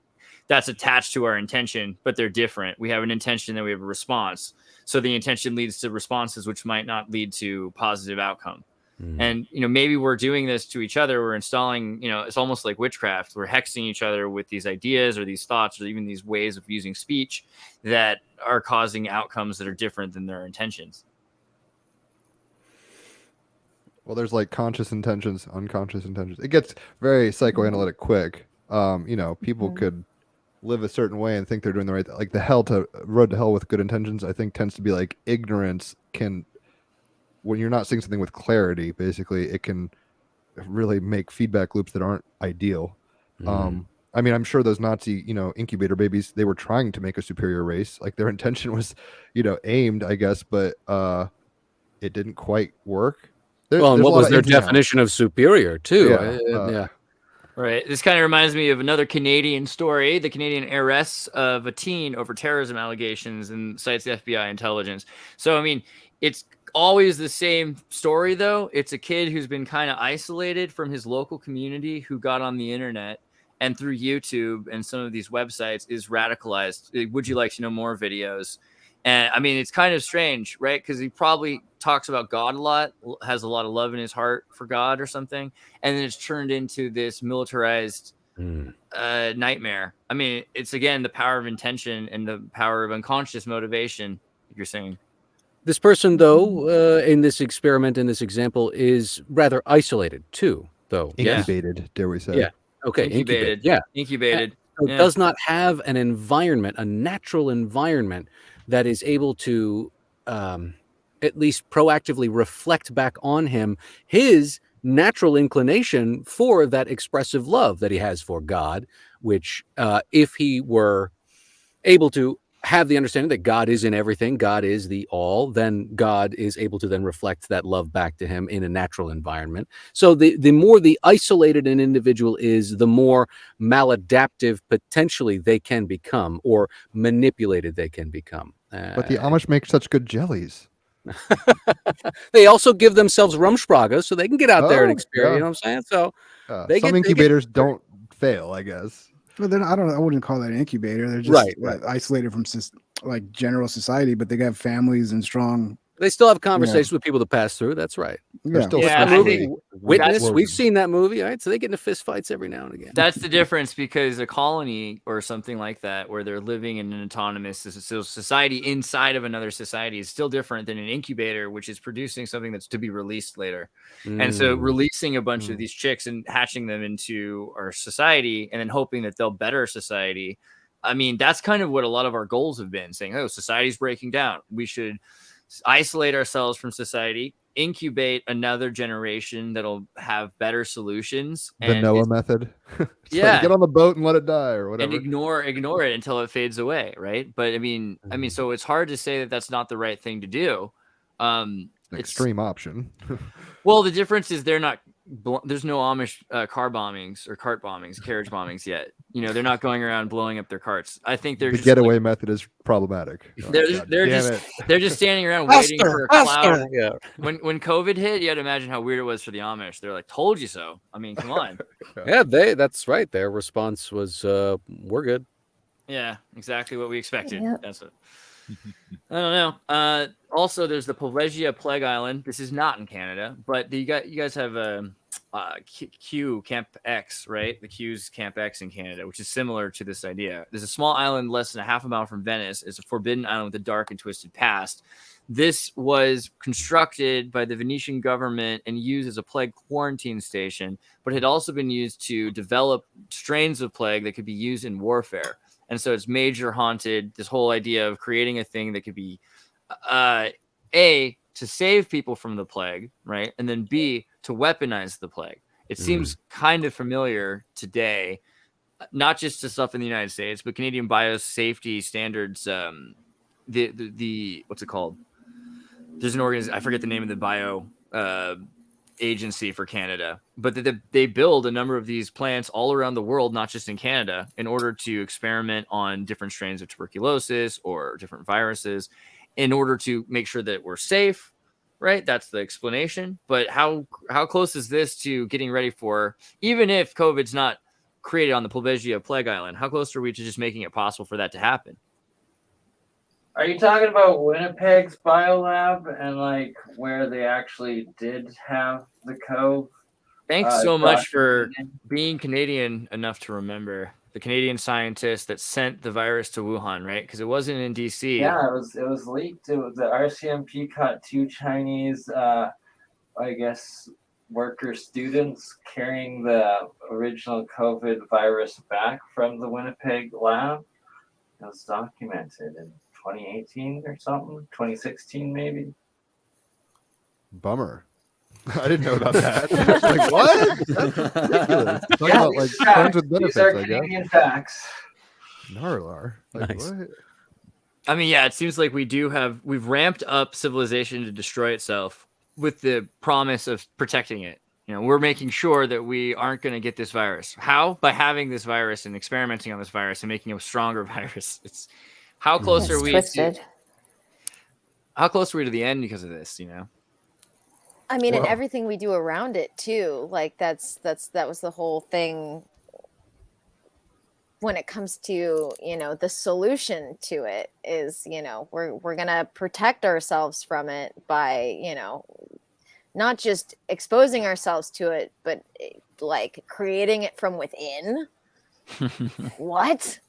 S2: that's attached to our intention, but they're different. We have an intention, then we have a response. So the intention leads to responses, which might not lead to positive outcome. And, maybe we're doing this to each other. We're installing, it's almost like witchcraft. We're hexing each other with these ideas or these thoughts or even these ways of using speech that are causing outcomes that are different than their intentions.
S4: Well, there's like conscious intentions, unconscious intentions. It gets very psychoanalytic quick. People could live a certain way and think they're doing the right thing. Like the road to hell with good intentions, I think tends to be like ignorance can, when you're not seeing something with clarity, basically it can really make feedback loops that aren't ideal. I mean, I'm sure those Nazi, incubator babies, they were trying to make a superior race. Like their intention was, aimed, I guess, but it didn't quite work.
S8: Well, and what was their definition of superior too?
S4: Yeah.
S2: Right. This kind of reminds me of another Canadian story, the Canadian arrests of a teen over terrorism allegations and cites the FBI intelligence. So, I mean, it's always the same story, though. It's a kid who's been kind of isolated from his local community who got on the internet and through YouTube and some of these websites is radicalized. Would you like to know more videos? And I mean, it's kind of strange, right? Because he probably talks about God a lot, has a lot of love in his heart for God or something. And then it's turned into this militarized nightmare. I mean, it's again, the power of intention and the power of unconscious motivation, you're saying.
S8: This person, though, in this experiment, in this example, is rather isolated too, though.
S4: Incubated, dare we say.
S8: Yeah. Okay.
S2: Incubated.
S8: Yeah.
S2: Incubated.
S8: So it does not have an environment, a natural environment that is able to at least proactively reflect back on him his natural inclination for that expressive love that he has for God, which if he were able to have the understanding that God is in everything, God is the all, then God is able to then reflect that love back to him in a natural environment. So the more the isolated an individual is, the more maladaptive potentially they can become or manipulated they can become.
S4: But the Amish make such good jellies.
S8: They also give themselves Rumspraga so they can get out there and experience, you know what I'm saying? So
S4: some incubators don't fail, I guess.
S11: Well, then I wouldn't call that an incubator. They're just isolated from like general society, but they have families and strong.
S8: They still have conversations with people to pass through. That's right.
S11: Yeah.
S8: Witness. We've seen that movie, right? So they get into fist fights every now and again.
S2: That's the difference, because a colony or something like that, where they're living in an autonomous society inside of another society, is still different than an incubator, which is producing something that's to be released later. And so releasing a bunch of these chicks and hatching them into our society and then hoping that they'll better society. I mean, that's kind of what a lot of our goals have been, saying, oh, society's breaking down. We should isolate ourselves from society, incubate another generation that'll have better solutions.
S4: The Noah method.
S2: Yeah.
S4: Like, get on the boat and let it die or whatever.
S2: And ignore it until it fades away, right? But I mean, so it's hard to say that that's not the right thing to do.
S4: Extreme option.
S2: Well, the difference is there's no Amish car bombings or cart bombings, carriage bombings yet. They're not going around blowing up their carts. I think they're
S4: the getaway method is problematic.
S2: They're just standing around waiting for a cloud. Yeah. When COVID hit, you had to imagine how weird it was for the Amish. They're like, "Told you so." I mean, come on.
S8: Yeah, that's right. Their response was, "We're good."
S2: Yeah, exactly what we expected.
S5: Yep.
S2: That's it. I don't know. Also, there's the Polesia Plague Island. This is not in Canada, but you guys have Camp X, right? The Q's Camp X in Canada, which is similar to this idea. There's a small island less than a half a mile from Venice. It's a forbidden island with a dark and twisted past. This was constructed by the Venetian government and used as a plague quarantine station, but had also been used to develop strains of plague that could be used in warfare. And so it's major haunted, this whole idea of creating a thing that could be, A, to save people from the plague, right? And then B, to weaponize the plague. It seems kind of familiar today, not just to stuff in the United States, but Canadian biosafety standards, the what's it called? There's an organization, I forget the name of the bio agency for Canada, but they build a number of these plants all around the world, not just in Canada, in order to experiment on different strains of tuberculosis or different viruses in order to make sure that we're safe, right? That's the explanation. But how close is this to getting ready for, even if COVID's not created on the Pelvesia Plague Island, how close are we to just making it possible for that to happen?
S10: Are you talking about Winnipeg's biolab and like where they actually did have the cove?
S2: Thanks so much for being Canadian enough to remember the Canadian scientist that sent the virus to Wuhan, right? Because it wasn't in DC.
S10: Yeah, it was leaked. The RCMP caught 2 Chinese, I guess, worker students carrying the original COVID virus back from the Winnipeg lab. It was documented in 2018 or something, 2016 maybe.
S4: Bummer. I didn't know about that. Like, what? That's ridiculous. Talking about like friends with benefits,
S10: These are
S4: I guess.
S10: Canadian facts.
S4: Narlar. Like,
S8: Nice.
S4: what?
S2: I mean, yeah, it seems like we've ramped up civilization to destroy itself with the promise of protecting it. You know, we're making sure that we aren't going to get this virus. How? By having this virus and experimenting on this virus and making a stronger virus. It's how close are we to, how close are we to the end because of this, you know?
S9: I mean, and everything we do around it too. Like that was the whole thing when it comes to, you know, the solution to it is, you know, we're going to protect ourselves from it by, you know, not just exposing ourselves to it, but like creating it from within. What?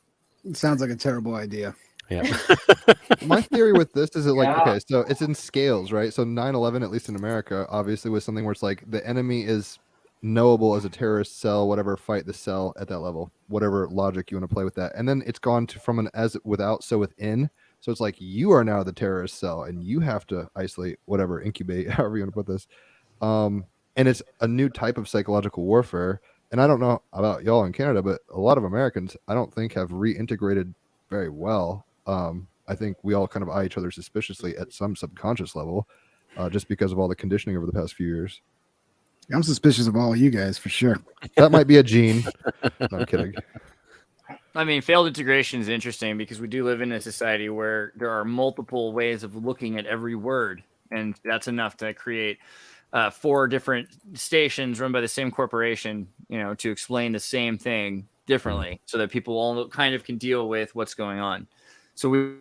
S11: It sounds like a terrible idea.
S8: Yeah.
S4: My theory with this is okay, so it's in scales, right? So 9/11, at least in America, obviously was something where it's like the enemy is knowable as a terrorist cell, whatever, fight the cell at that level, whatever logic you want to play with that. And then it's gone to from an as without, so within. So it's like you are now the terrorist cell and you have to isolate, whatever, incubate, however you want to put this. And it's a new type of psychological warfare. And I don't know about y'all in Canada, but a lot of Americans, I don't think have reintegrated very well. I think we all kind of eye each other suspiciously at some subconscious level, just because of all the conditioning over the past few years.
S11: I'm suspicious of all of you guys for sure.
S4: That might be a gene. No, I'm kidding.
S2: I mean, failed integration is interesting because we do live in a society where there are multiple ways of looking at every word, and that's enough to create 4 different stations run by the same corporation, you know, to explain the same thing differently, so that people all kind of can deal with what's going on. So we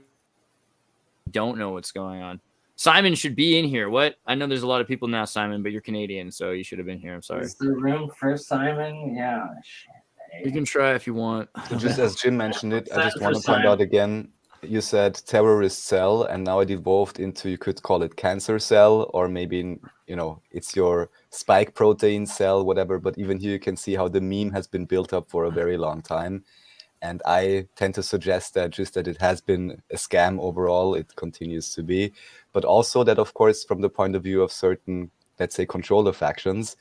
S2: don't know what's going on. Simon should be in here. What? I know there's a lot of people now, Simon, but you're Canadian, so you should have been here. I'm sorry.
S10: Is there room for Simon? Yeah.
S2: You can try if you want.
S7: So just as Jim mentioned it, I just want to point out again, you said terrorist cell, and now it evolved into, you could call it cancer cell, or maybe, you know, it's your spike protein cell, whatever. But even here you can see how the meme has been built up for a very long time. And I tend to suggest that just that it has been a scam overall, it continues to be. But also that, of course, from the point of view of certain, let's say, controller factions,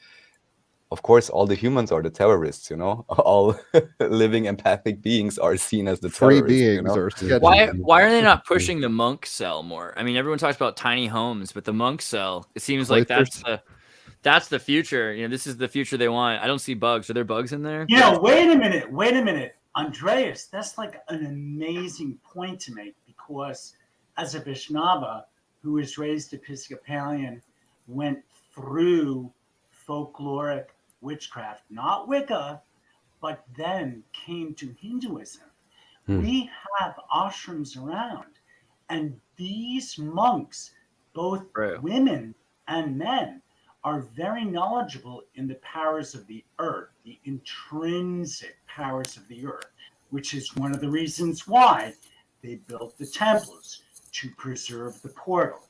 S7: of course, all the humans are the terrorists, you know? All living empathic beings are seen as the
S4: Free
S7: terrorists.
S4: beings are sketchy.
S2: Why are they not pushing the monk cell more? I mean, everyone talks about tiny homes, but the monk cell, it seems like that's the future. You know, this is the future they want. I don't see bugs. Are there bugs in there?
S3: You know, wait a minute. Andreas, that's like an amazing point to make, because as a Vaishnava who was raised Episcopalian, went through folkloric witchcraft, not Wicca, but then came to Hinduism. We have ashrams around, and these monks, both women and men, are very knowledgeable in the powers of the earth, the intrinsic powers of the earth, which is one of the reasons why they built the temples, to preserve the portals.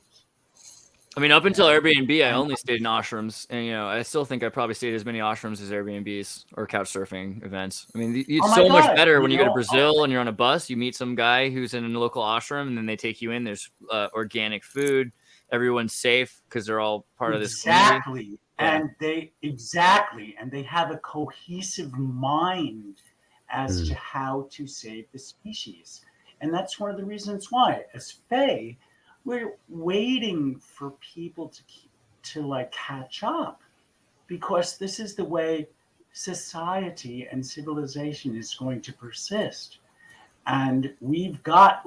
S2: I mean, up until Airbnb, I only stayed in ashrams, and I still think I probably stayed as many ashrams as Airbnbs or couch surfing events. I mean, it's so much better when you go to Brazil and you're on a bus. You meet some guy who's in a local ashram, and then they take you in. There's organic food. Everyone's safe because they're all part of this community.
S3: And they have a cohesive mind as to how to save the species, and that's one of the reasons why, as Fae, we're waiting for people to catch up, because this is the way society and civilization is going to persist. And we've got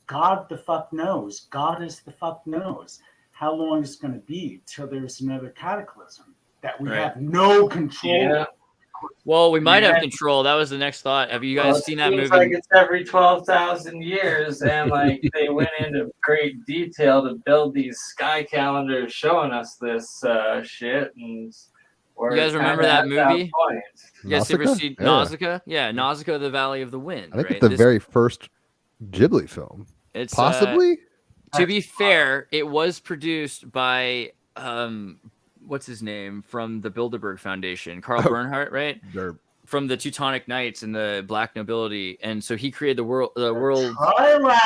S3: God the fuck knows, Goddess the fuck knows how long it's going to be till there's another cataclysm that we have no control.
S10: Yeah.
S2: Well, we might have control. That was the next thought. Have you guys seen that movie?
S10: Like it's every 12,000 years, and they went into great detail to build these sky calendars showing us this shit. And
S2: you guys remember that movie? You guys ever see Nausicaa?
S4: Yeah,
S2: Nausicaa, the Valley of the Wind.
S4: I think it's the very first Ghibli film.
S2: It's
S4: possibly.
S2: To be fair, it was produced by what's his name from the Bilderberg Foundation, Karl Bernhardt, right? From the Teutonic Knights and the Black Nobility, and so he created the world.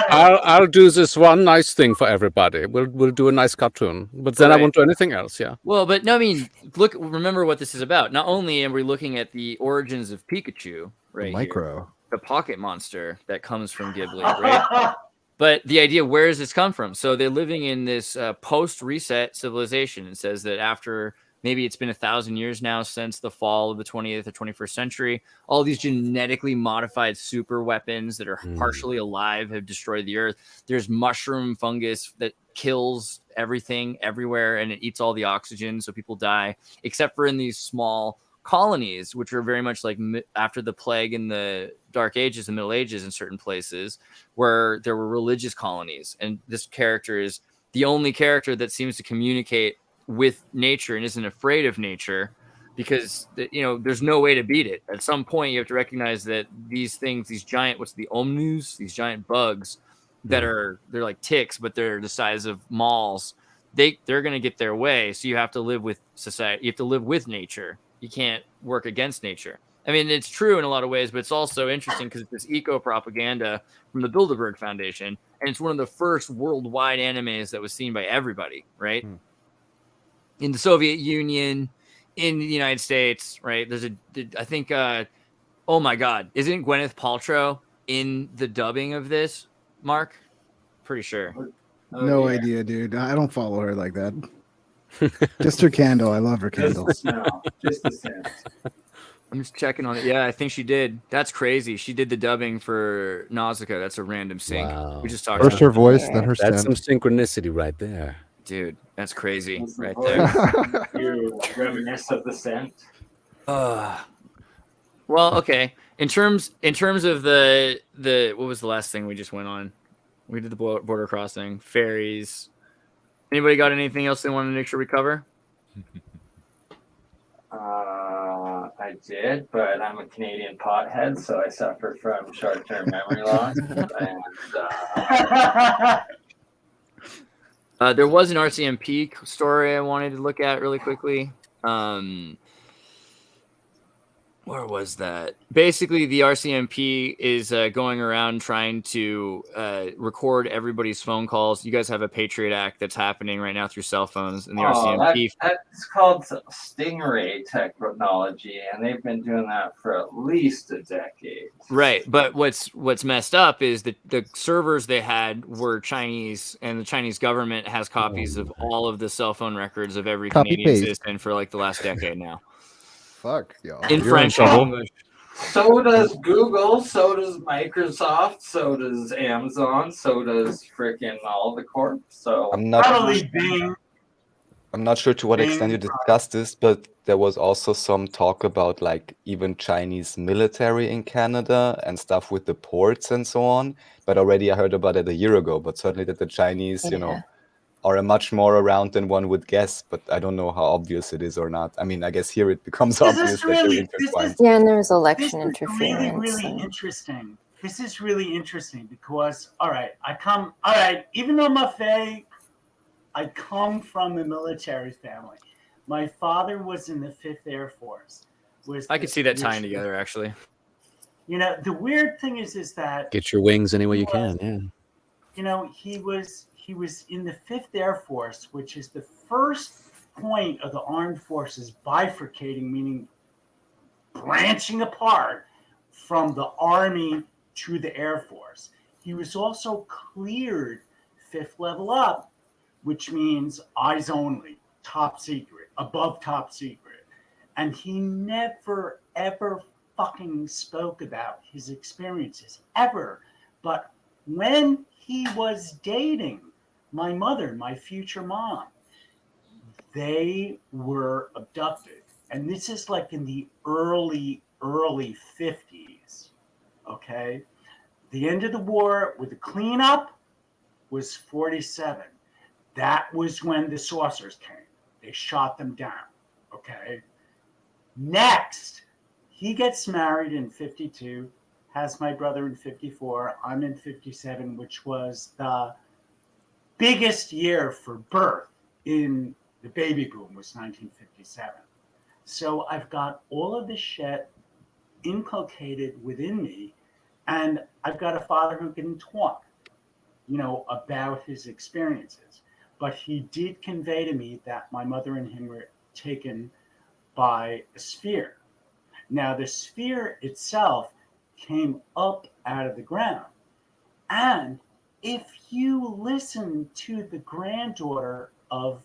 S8: I'll do this one nice thing for everybody. We'll do a nice cartoon, but then I won't do anything else. Yeah.
S2: Well, but no, I mean, remember what this is about. Not only are we looking at the origins of Pikachu, right?
S4: Micro,
S2: the pocket monster that comes from Ghibli, right? But the idea, where does this come from? So they're living in this post-reset civilization. It says that after maybe it's been 1,000 years now since the fall of the 20th or 21st century, all these genetically modified super weapons that are partially alive have destroyed the earth. There's mushroom fungus that kills everything everywhere, and it eats all the oxygen, so people die, except for in these small colonies, which are very much like after the plague in the Dark Ages and Middle Ages in certain places, where there were religious colonies. And this character is the only character that seems to communicate with nature and isn't afraid of nature, because there's no way to beat it. At some point, you have to recognize that these things, these giant, the omnus, these giant bugs that they're like ticks, but they're the size of malls. They're going to get their way. So you have to live with society. You have to live with nature. You can't work against nature. I mean, it's true in a lot of ways, but it's also interesting because it's this eco-propaganda from the Bilderberg Foundation, and it's one of the first worldwide animes that was seen by everybody, right? In the Soviet Union, in the United States, right? I think, oh my God, isn't Gwyneth Paltrow in the dubbing of this, Mark? Pretty sure.
S11: No idea, dude. I don't follow her like that. Just her candle. I love her candle.
S10: Just the scent.
S2: I'm just checking on it. Yeah, I think she did. That's crazy. She did the dubbing for Nausicaa. That's a random sync.
S8: Wow.
S2: We just talked
S4: first her voice, then her
S8: That's
S4: scent.
S8: some synchronicity right there.
S2: Dude, that's crazy right there.
S10: You reminisce of the scent.
S2: Well, okay. In terms of the what was the last thing we just went on? We did the border crossing, ferries. Anybody got anything else they want to make sure we cover?
S10: I did, but I'm a Canadian pothead, so I suffer from short-term memory loss. And,
S2: there was an RCMP story I wanted to look at really quickly. Where was that? Basically, the RCMP is going around trying to record everybody's phone calls. You guys have a Patriot Act that's happening right now through cell phones, and the RCMP.
S10: That's called Stingray technology, and they've been doing that for at least a decade.
S2: Right, but what's messed up is that the servers they had were Chinese, and the Chinese government has copies of all of the cell phone records of every Canadian citizen for like the last decade now.
S4: Fuck, y'all.
S2: In French and English.
S10: So does Google, so does Microsoft, so does Amazon, so does freaking all the corp. So
S7: I'm not sure to what extent you discussed this, but there was also some talk about like even Chinese military in Canada and stuff with the ports and so on. But already I heard about it a year ago. But certainly that the Chinese, are much more around than one would guess, but I don't know how obvious it is or not. I mean, I guess here it becomes obvious that they're intertwined.
S5: Yeah, and there was election
S3: This is
S5: interference.
S3: really interesting. This is really interesting because, all right, even though I'm a Fae, I come from a military family. My father was in the 5th Air Force.
S2: I could see that tying together, actually.
S3: You know, the weird thing is that
S8: Get your wings any way you can. Yeah.
S3: you know, he was in the 5th Air Force, which is the first point of the armed forces bifurcating, meaning branching apart from the Army to the Air Force. He was also cleared 5th level up, which means eyes only, top secret, above top secret. And he never, ever fucking spoke about his experiences, ever. But when he was dating my mother, my future mom, they were abducted. And this is like in the early 50s, okay? The end of the war with the cleanup was 47. That was when the saucers came. They shot them down, okay? Next, he gets married in 52, has my brother in 54, I'm in 57, which was the biggest year for birth in the baby boom was 1957. So I've got all of this shit inculcated within me, and I've got a father who can talk, you know, about his experiences. But he did convey to me that my mother and him were taken by a sphere. Now, the sphere itself came up out of the ground. And if you listen to the granddaughter of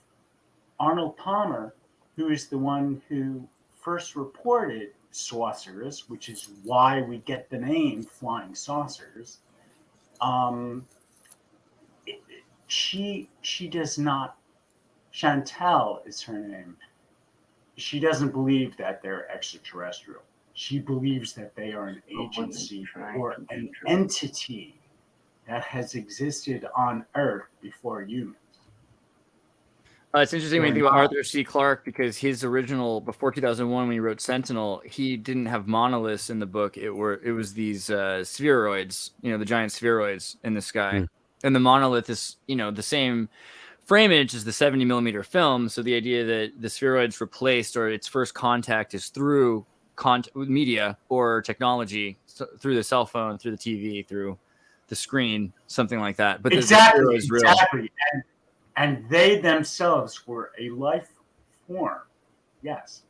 S3: Arnold Palmer, who is the one who first reported saucers, which is why we get the name Flying Saucers, she does not, Chantel is her name. She doesn't believe that they're extraterrestrial. She believes that they are an agency or an entity that has existed on Earth before humans.
S2: It's interesting when you think about Arthur C. Clarke, because his original, before 2001, when he wrote Sentinel, he didn't have monoliths in the book. It was these spheroids, you know, the giant spheroids in the sky. And the monolith is, you know, the same framage as the 70 millimeter film. So the idea that the spheroids replaced, or its first contact is through media or technology, so through the cell phone, through the TV, through the screen, something like that. But
S3: exactly,
S2: is real.
S3: Exactly. And they themselves were a life form. Yes.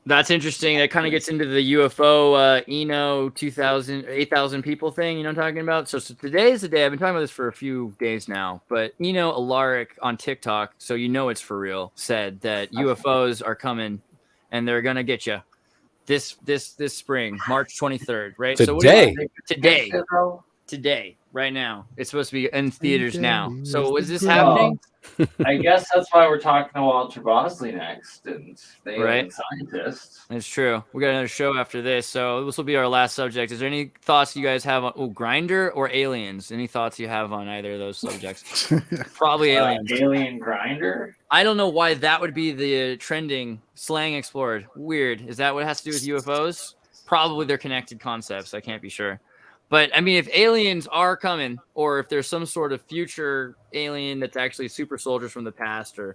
S2: That's interesting. That kind of gets into the UFO Eno 8,000 people thing, you know what I'm talking about? So today is the day. I've been talking about this for a few days now, but Eno Alaric on TikTok, so you know it's for real, said that UFOs are coming and they're going to get you this spring, March 23rd, right?
S8: Today.
S2: So what do you think? Today, right now. It's supposed to be in theaters now. So is this happening?
S10: I guess that's why we're talking to Walter Bosley next, and they
S2: Right.
S10: scientists.
S2: It's true. We got another show after this, so this will be our last subject. Is there any thoughts you guys have on Grindr or aliens? Any thoughts you have on either of those subjects? Probably aliens.
S10: Alien Grinder?
S2: I don't know why that would be the trending slang explored. Weird. Is that what it has to do with UFOs? Probably they're connected concepts. I can't be sure. But I mean, if aliens are coming, or if there's some sort of future alien that's actually super soldiers from the past, or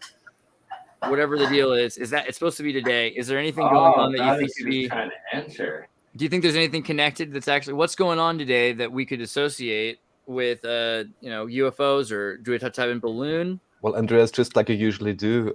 S2: whatever the deal is that it's supposed to be today? Is there anything going on that you think could be?
S10: Trying to answer.
S2: Do you think there's anything connected that's actually what's going on today that we could associate with, UFOs, or do we have to type in balloon?
S7: Well, Andreas, just like you usually do,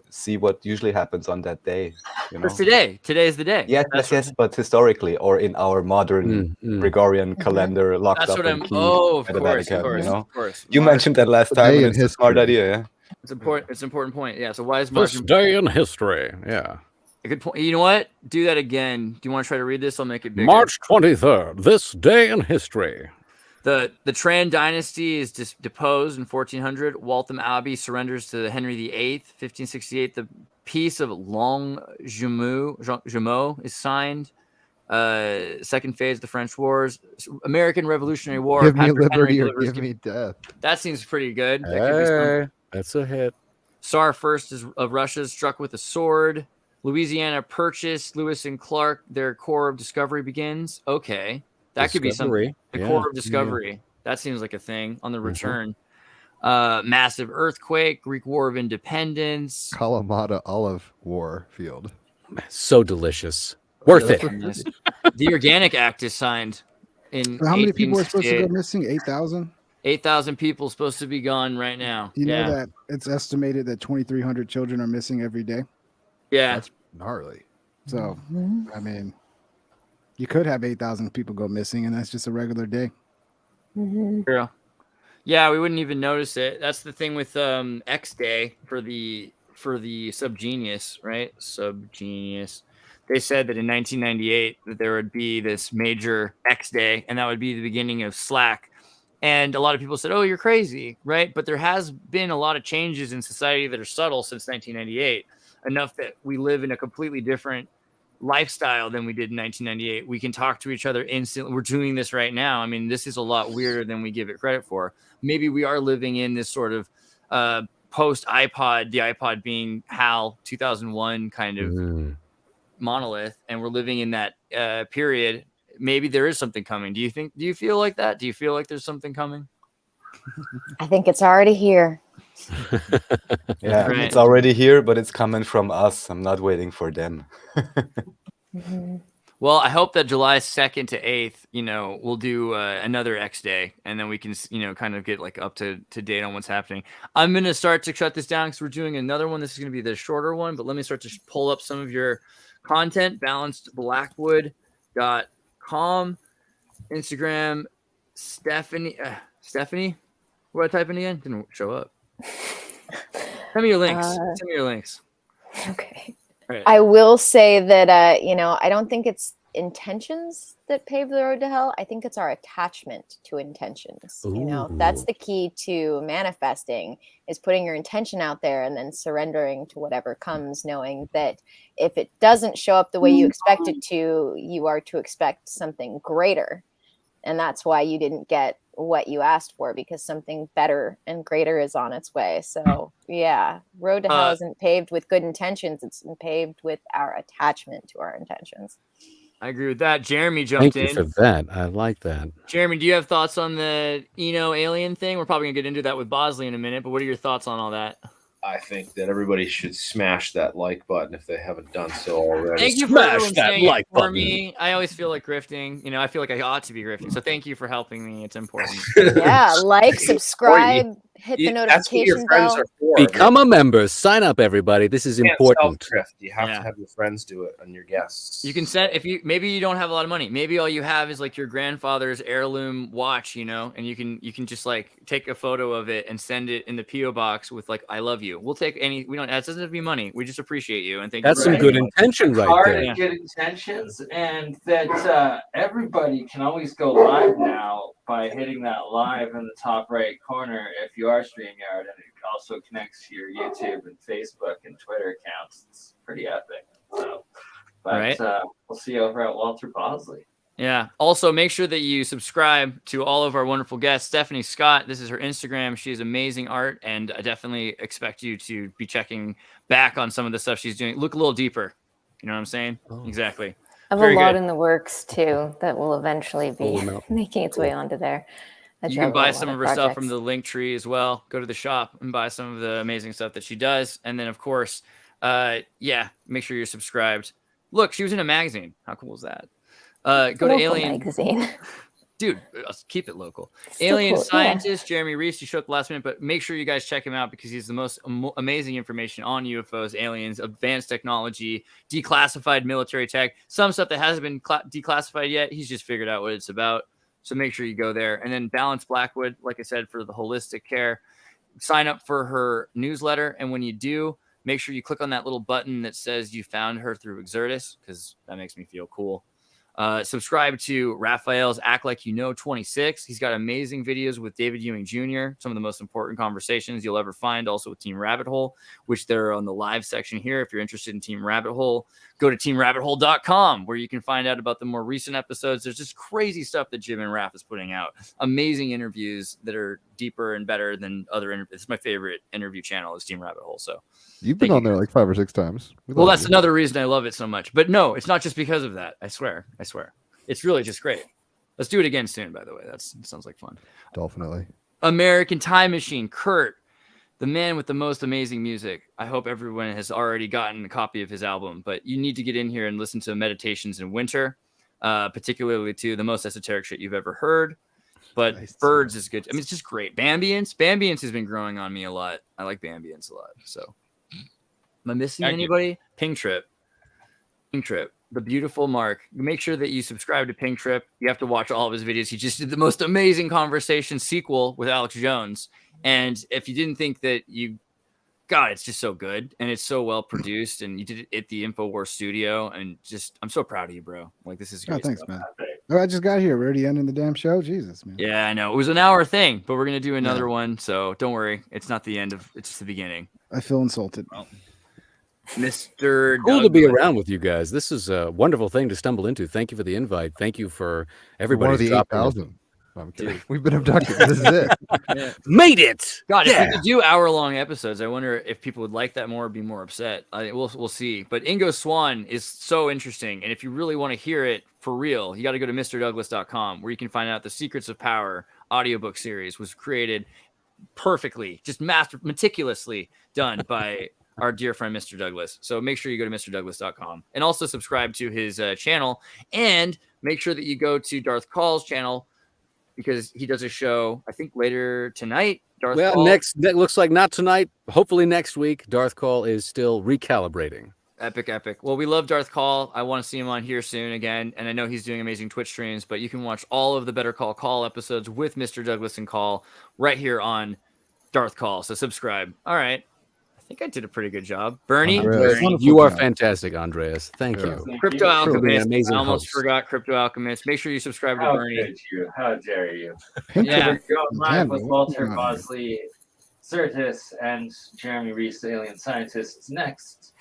S7: see what usually happens on that day. You know?
S2: For today. Today is the day.
S7: Yes, but historically, or in our modern Gregorian calendar, locked
S2: That's
S7: up
S2: what
S7: in
S2: I'm.
S7: key
S2: Oh, of
S7: at the
S2: course,
S7: Vatican, you know?
S2: of course.
S7: You mentioned that last time, and
S4: in
S7: it's a smart idea, yeah.
S2: It's important. It's an important point. Yeah. So why is March?
S8: This day in history. Yeah.
S2: A good point. You know what? Do that again. Do you want to try to read this? I'll make it bigger.
S8: March 23rd. This day in history.
S2: The Tran dynasty is deposed in 1400. Waltham Abbey surrenders to Henry VIII, 1568. The Peace of Longjumeau is signed. Second phase of the French Wars, American Revolutionary War.
S4: Give me
S2: Patrick Henry
S4: liberty or
S2: delivers-
S4: give me death.
S2: That seems pretty good. That could be some.
S8: That's a hit.
S2: Tsar First of Russia struck with a sword. Louisiana Purchase, Lewis and Clark, their core of discovery begins. Okay. That could be something. The core of discovery. Yeah. That seems like a thing on the return. Massive earthquake, Greek War of Independence.
S4: Kalamata Olive War Field.
S8: So delicious. Worth it.
S2: The Organic Act is signed in
S11: So how many people are supposed to
S2: 1868.
S11: go missing? 8,000?
S2: 8,000 people supposed to be gone right now.
S11: Do you know that it's estimated that 2,300 children are missing every day?
S2: Yeah.
S4: That's gnarly.
S11: So, I mean, you could have 8,000 people go missing, and that's just a regular day.
S2: True. Yeah, we wouldn't even notice it. That's the thing with X Day for the Subgenius, right? Subgenius. They said that in 1998 that there would be this major X Day, and that would be the beginning of Slack. And a lot of people said, "Oh, you're crazy," right? But there has been a lot of changes in society that are subtle since 1998, enough that we live in a completely different lifestyle than we did in 1998. We can talk to each other instantly. We're doing this right now. I mean, this is a lot weirder than we give it credit for. Maybe we are living in this sort of post iPod, the iPod being HAL 2001 kind of monolith, and we're living in that period. Maybe there is something coming. Do you feel like that? Do you feel like there's something coming?
S9: I think it's already here.
S7: Yeah,
S2: Right.
S7: it's already here, but it's coming from us. I'm not waiting for them.
S2: Well, I hope that July 2nd to 8th, we'll do another X Day, and then we can, kind of get like up to date on what's happening. I'm going to start to shut this down because we're doing another one. This is going to be the shorter one, but let me start to pull up some of your content. BalancedBlackwood.com, Instagram, Stephanie. What did I type in again? Didn't show up. Send me your links.
S5: Okay.
S2: Right.
S9: I will say that, I don't think it's intentions that pave the road to hell. I think it's our attachment to intentions. That's the key to manifesting, is putting your intention out there and then surrendering to whatever comes, knowing that if it doesn't show up the way you expect it to, you are to expect something greater. And that's why you didn't get what you asked for, because something better and greater is on its way. So yeah, road to hell isn't paved with good intentions. It's paved with our attachment to our intentions.
S2: I agree with that. Jeremy jumped in.
S8: Thank you for that. I like that.
S2: Jeremy, do you have thoughts on the alien thing? We're probably gonna get into that with Bosley in a minute, but what are your thoughts on all that?
S12: I think that everybody should smash that like button if they haven't done so already.
S2: Thank you for everyone saying it for me. I always feel like grifting. I feel like I ought to be grifting. So thank you for helping me. It's important.
S9: Yeah, like, subscribe, hit the notification bell.
S8: Become a member. Sign up, everybody. This is important.
S12: Self-drift. You have to have your friends do it and your guests.
S2: You can set maybe you don't have a lot of money. Maybe all you have is like your grandfather's heirloom watch, and you can just like take a photo of it and send it in the PO box with like "I love you." We'll take any. We don't. It doesn't have to be money. We just appreciate you and thank you.
S8: That's some good intention right there.
S10: Good intentions, and that everybody can always go live now by hitting that live in the top right corner if you are StreamYard, and it also connects to your YouTube and Facebook and Twitter accounts. It's pretty epic. So, but we'll see you over at Walter Bosley.
S2: Yeah. Also, make sure that you subscribe to all of our wonderful guests. Stephanie Scott, this is her Instagram. She has amazing art, and I definitely expect you to be checking back on some of the stuff she's doing. Look a little deeper. You know what I'm saying? Oh. Exactly.
S5: I have a lot in the works, too, that will eventually be making its way onto there.
S2: You can buy some of her stuff from the link tree as well. Go to the shop and buy some of the amazing stuff that she does. And then, of course, make sure you're subscribed. Look, she was in a magazine. How cool is that? Go to Alien
S5: magazine.
S2: Dude, keep it local. Alien scientist Jeremy Reese. You showed up last minute, but make sure you guys check him out because he's the most amazing information on UFOs, aliens, advanced technology, declassified military tech, some stuff that hasn't been declassified yet. He's just figured out what it's about. So make sure you go there. And then Balance Blackwood, like I said, for the holistic care. Sign up for her newsletter. And when you do, make sure you click on that little button that says you found her through Exertus, because that makes me feel cool. Subscribe to Raphael's Act Like You Know 26. He's got amazing videos with David Ewing Jr., some of the most important conversations you'll ever find, also with Team Rabbit Hole, which they're on the live section here. If you're interested in Team Rabbit Hole, go to teamrabbithole.com, where you can find out about the more recent episodes. There's just crazy stuff that Jim and Raph is putting out. Amazing interviews that are deeper and better than other interviews. It's my favorite interview channel is Team Rabbit Hole. So
S4: you've been on there like 5 or 6 times.
S2: Well, that's another reason I love it so much. But no, it's not just because of that. I swear. It's really just great. Let's do it again soon, by the way. That sounds like fun.
S4: Definitely.
S2: American Time Machine, Kurt, the man with the most amazing music. I hope everyone has already gotten a copy of his album, but you need to get in here and listen to Meditations in Winter, particularly to the most esoteric shit you've ever heard. But nice. Birds is good. I mean, it's just great. Bambience has been growing on me a lot. I like Bambience a lot. So, am I missing anybody? Ping Trip. The beautiful Mark. Make sure that you subscribe to Ping Trip. You have to watch all of his videos. He just did the most amazing conversation sequel with Alex Jones. And if you didn't think that God, it's just so good. And it's so well produced. And you did it at the InfoWars studio. And just, I'm so proud of you, bro. Like, this is great.
S11: Thanks, man. Oh, I just got here. We're already ending the damn show. Jesus, man.
S2: Yeah, I know. It was an hour thing, but we're going to do another one. So don't worry. It's not the end it's just the beginning.
S11: I feel insulted.
S2: Well, Mr.
S8: Cool to be around with you guys. This is a wonderful thing to stumble into. Thank you for the invite. Thank you for everybody.
S4: One of the 8,000. I'm kidding. We've been abducted. This is it.
S2: Yeah.
S8: Made it.
S2: God, if we could do hour-long episodes, I wonder if people would like that more or be more upset. We'll see. But Ingo Swann is so interesting. And if you really want to hear it for real, you got to go to MrDouglas.com, where you can find out the Secrets of Power audiobook series was created perfectly, just meticulously done by our dear friend Mr. Douglas. So make sure you go to MrDouglas.com and also subscribe to his channel, and make sure that you go to Darth Call's channel, because he does a show, I think, later tonight. Darth Call.
S8: That looks like not tonight. Hopefully next week. Darth Call is still recalibrating.
S2: Epic. Well, we love Darth Call. I want to see him on here soon again. And I know he's doing amazing Twitch streams, but you can watch all of the Better Call episodes with Mr. Douglas and Call right here on Darth Call. So subscribe. All right. I think I did a pretty good job. Bernie,
S8: you are fantastic, Andreas. Thank you.
S2: Crypto Alchemist. I almost forgot Crypto Alchemist. Make sure you subscribe to Bernie.
S10: How dare you?
S2: Yeah.
S10: We're going live with Walter Bosley, Certus, and Jeremy Reese, the alien scientists, next.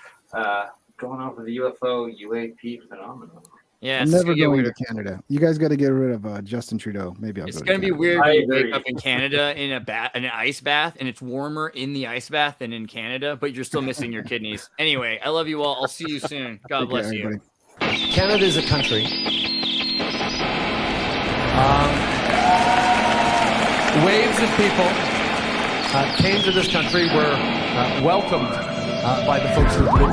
S10: Going over the UFO UAP phenomenon.
S2: Yeah,
S11: I'm never going to Canada. You guys got to get rid of Justin Trudeau. Maybe I'll
S2: It's
S11: go
S2: going to be
S11: Canada.
S2: weird when you wake up in Canada in an ice bath, and it's warmer in the ice bath than in Canada, but you're still missing your kidneys. Anyway, I love you all. I'll see you soon. God bless you.
S1: Canada is a country. Waves of people came to this country, were welcomed by the folks who lived